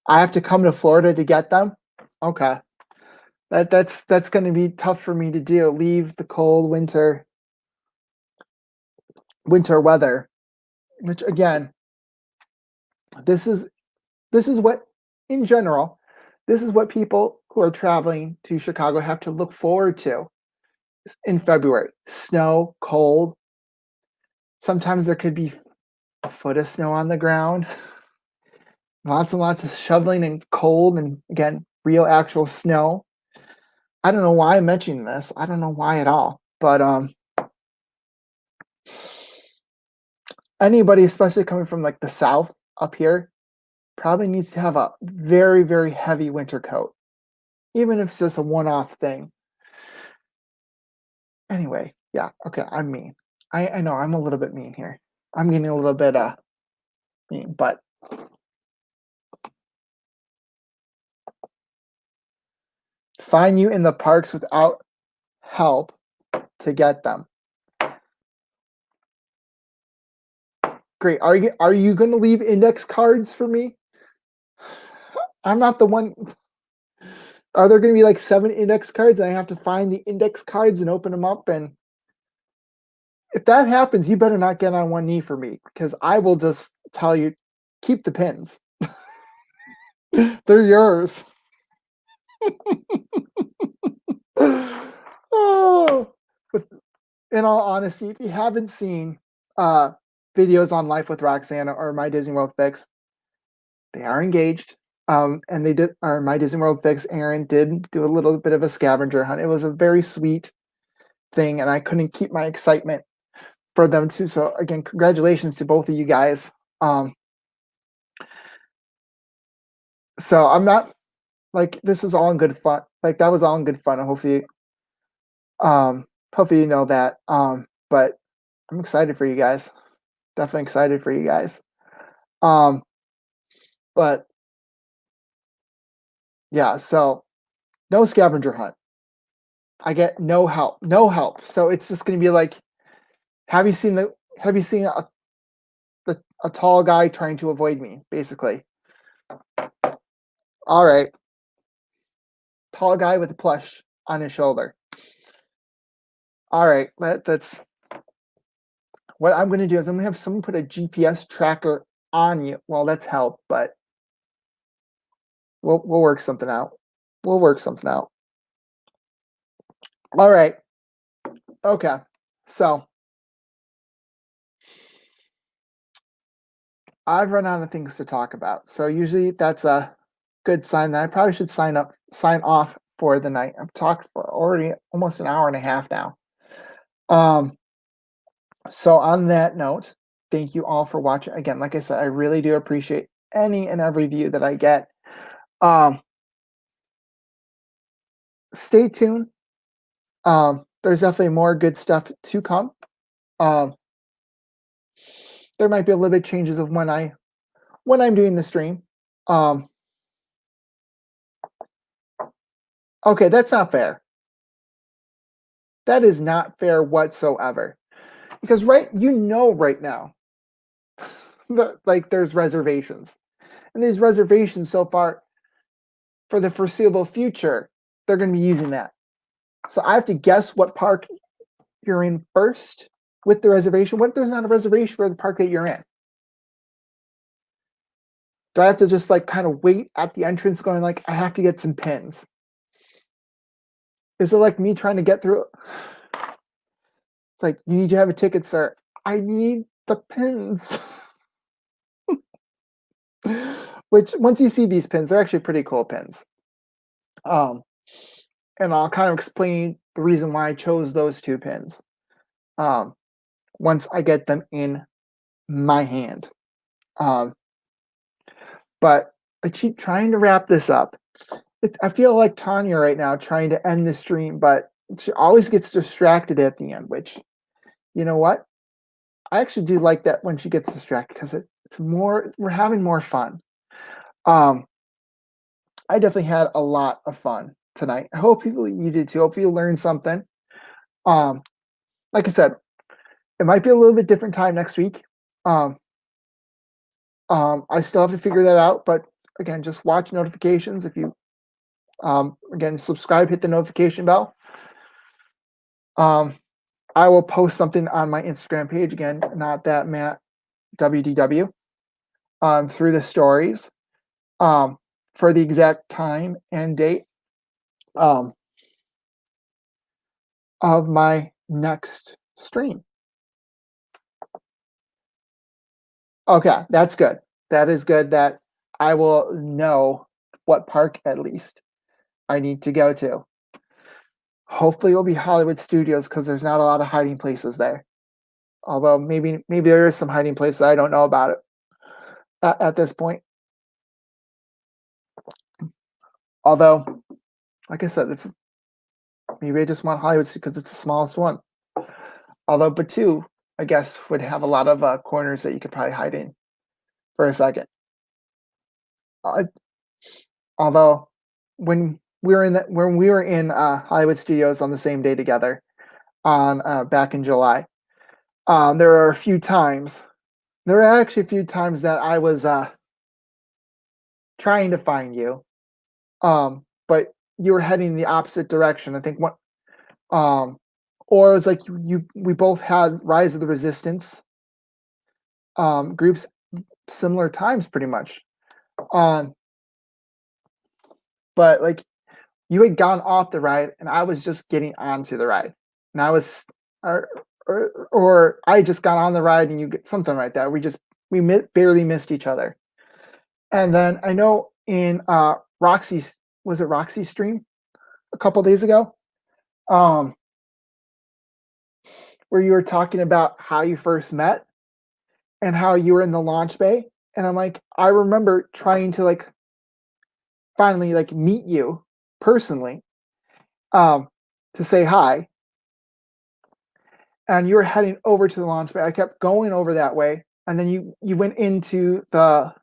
I have to come to Florida to get them. Okay, that's going to be tough for me to do. Leave the cold winter weather, which again, this is what, in general, this is what people who are traveling to Chicago have to look forward to in February. Snow, cold. Sometimes there could be a foot of snow on the ground. Lots and lots of shoveling and cold, and again, real actual snow. I don't know why I'm mentioning this. I don't know why at all. But anybody, especially coming from like the south up here, probably needs to have a very, very heavy winter coat, even if it's just a one-off thing. Anyway, yeah, okay, I'm mean. I know I'm a little bit mean here. I'm getting a little bit mean, but find you in the parks without help to get them. Great. Are you going to leave index cards for me? I'm not the one. Are there going to be like 7 index cards and I have to find the index cards and open them up? And if that happens, you better not get on one knee for me, because I will just tell you, keep the pins. They're yours. Oh, but in all honesty, if you haven't seen videos on Life with Roxanne or My Disney World Fix, they are engaged. And they did, or My Disney World Fix, Aaron did do a little bit of a scavenger hunt. It was a very sweet thing, and I couldn't keep my excitement for them too. So again, congratulations to both of you guys. So I'm not like, this is all in good fun. Like that was all in good fun. Hopefully you know that. But I'm excited for you guys. Definitely excited for you guys. But yeah, so no scavenger hunt. I get no help. So it's just going to be like, have you seen a tall guy trying to avoid me, basically? All right. Tall guy with a plush on his shoulder. All right, that's what I'm going to do is I'm going to have someone put a GPS tracker on you. Well, that's help, but we'll work something out. We'll work something out. All right. Okay. So I've run out of things to talk about. So usually that's a good sign that I probably should sign off for the night. I've talked for already almost an hour and a half now. So on that note, thank you all for watching. Again, like I said, I really do appreciate any and every view that I get. Um, Stay tuned. There's definitely more good stuff to come. Um, there might be a little bit changes of when I'm doing the stream. Um, okay, that's not fair. That is not fair whatsoever. Because right now that like there's reservations. And these reservations so far for the foreseeable future, they're going to be using that. So I have to guess what park you're in first with the reservation. What if there's not a reservation for the park that you're in? Do I have to just like kind of wait at the entrance going like, I have to get some pins? Is it like me trying to get through? It's like, you need to have a ticket, sir. I need the pins. Which once you see these pins, they're actually pretty cool pins. And I'll kind of explain the reason why I chose those two pins. Once I get them in my hand. But I keep trying to wrap this up. I feel like Tanya right now trying to end the stream, but she always gets distracted at the end, which, you know what? I actually do like that when she gets distracted because it's more, we're having more fun. I definitely had a lot of fun tonight. I hope you did too. Hope you learned something. Like I said, it might be a little bit different time next week. I still have to figure that out, but again, just watch notifications. If you, again, subscribe, hit the notification bell. I will post something on my Instagram page again, not that Matt WDW, through the stories, for the exact time and date, of my next stream. Okay, that's good. That is good that I will know what park at least I need to go to. Hopefully it'll be Hollywood Studios because there's not a lot of hiding places there. Although maybe there is some hiding place that I don't know about it at this point. Although, like I said, maybe I just want Hollywood because it's the smallest one. Although Batu, I guess, would have a lot of corners that you could probably hide in for a second. Although when we were in Hollywood Studios on the same day together on back in July, there were a few times. There were actually a few times that I was trying to find you, but you were heading the opposite direction. I think or it was like we both had Rise of the Resistance groups similar times pretty much. But like you had gone off the ride and I was just getting onto the ride. And I was or I just got on the ride and you get something like that. We barely missed each other. And then I know in Roxy's, was it Roxy's stream a couple days ago? Where you were talking about how you first met and how you were in the launch bay. And I'm like, I remember trying to like finally like meet you personally, to say hi. And you were heading over to the launch bay. I kept going over that way. And then you went into the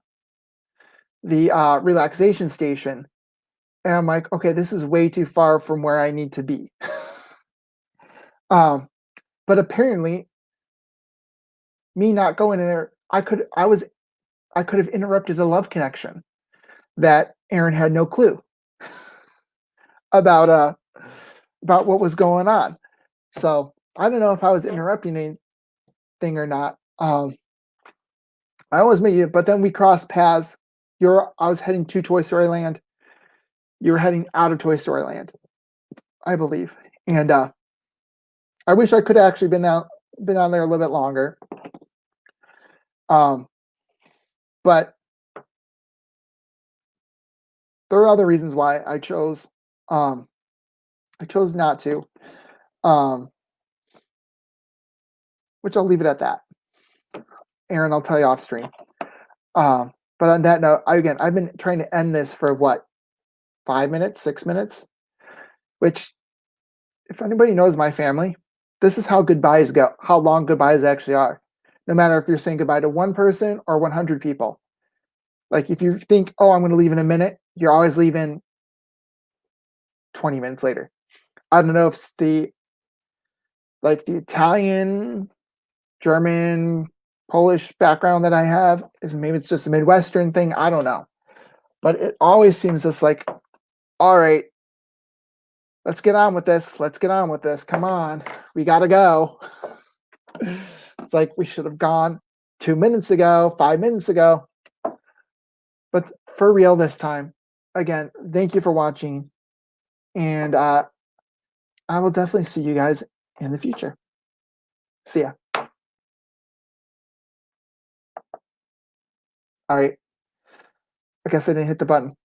relaxation station. And I'm like, okay, this is way too far from where I need to be. But apparently me not going in there, I could have interrupted a love connection that Aaron had no clue about what was going on. So I don't know if I was interrupting anything or not. I always made it, but then we crossed paths. I was heading to Toy Story Land. You were heading out of Toy Story Land, I believe. And I wish I could have actually been on there a little bit longer. But there are other reasons why I chose not to. which I'll leave it at that. Aaron, I'll tell you off stream. But on that note, I've been trying to end this for what, 5 minutes, 6 minutes, which, if anybody knows my family, this is how goodbyes go, how long goodbyes actually are. No matter if you're saying goodbye to one person or 100 people. Like if you think, oh, I'm going to leave in a minute, you're always leaving 20 minutes later. I don't know if it's the Italian, German, Polish background that I have, is maybe it's just a Midwestern thing. I don't know. But it always seems just like, all right, let's get on with this. Let's get on with this. Come on. We got to go. It's like we should have gone 2 minutes ago, 5 minutes ago. But for real this time, again, thank you for watching. And I will definitely see you guys in the future. See ya. All right. I guess I didn't hit the button.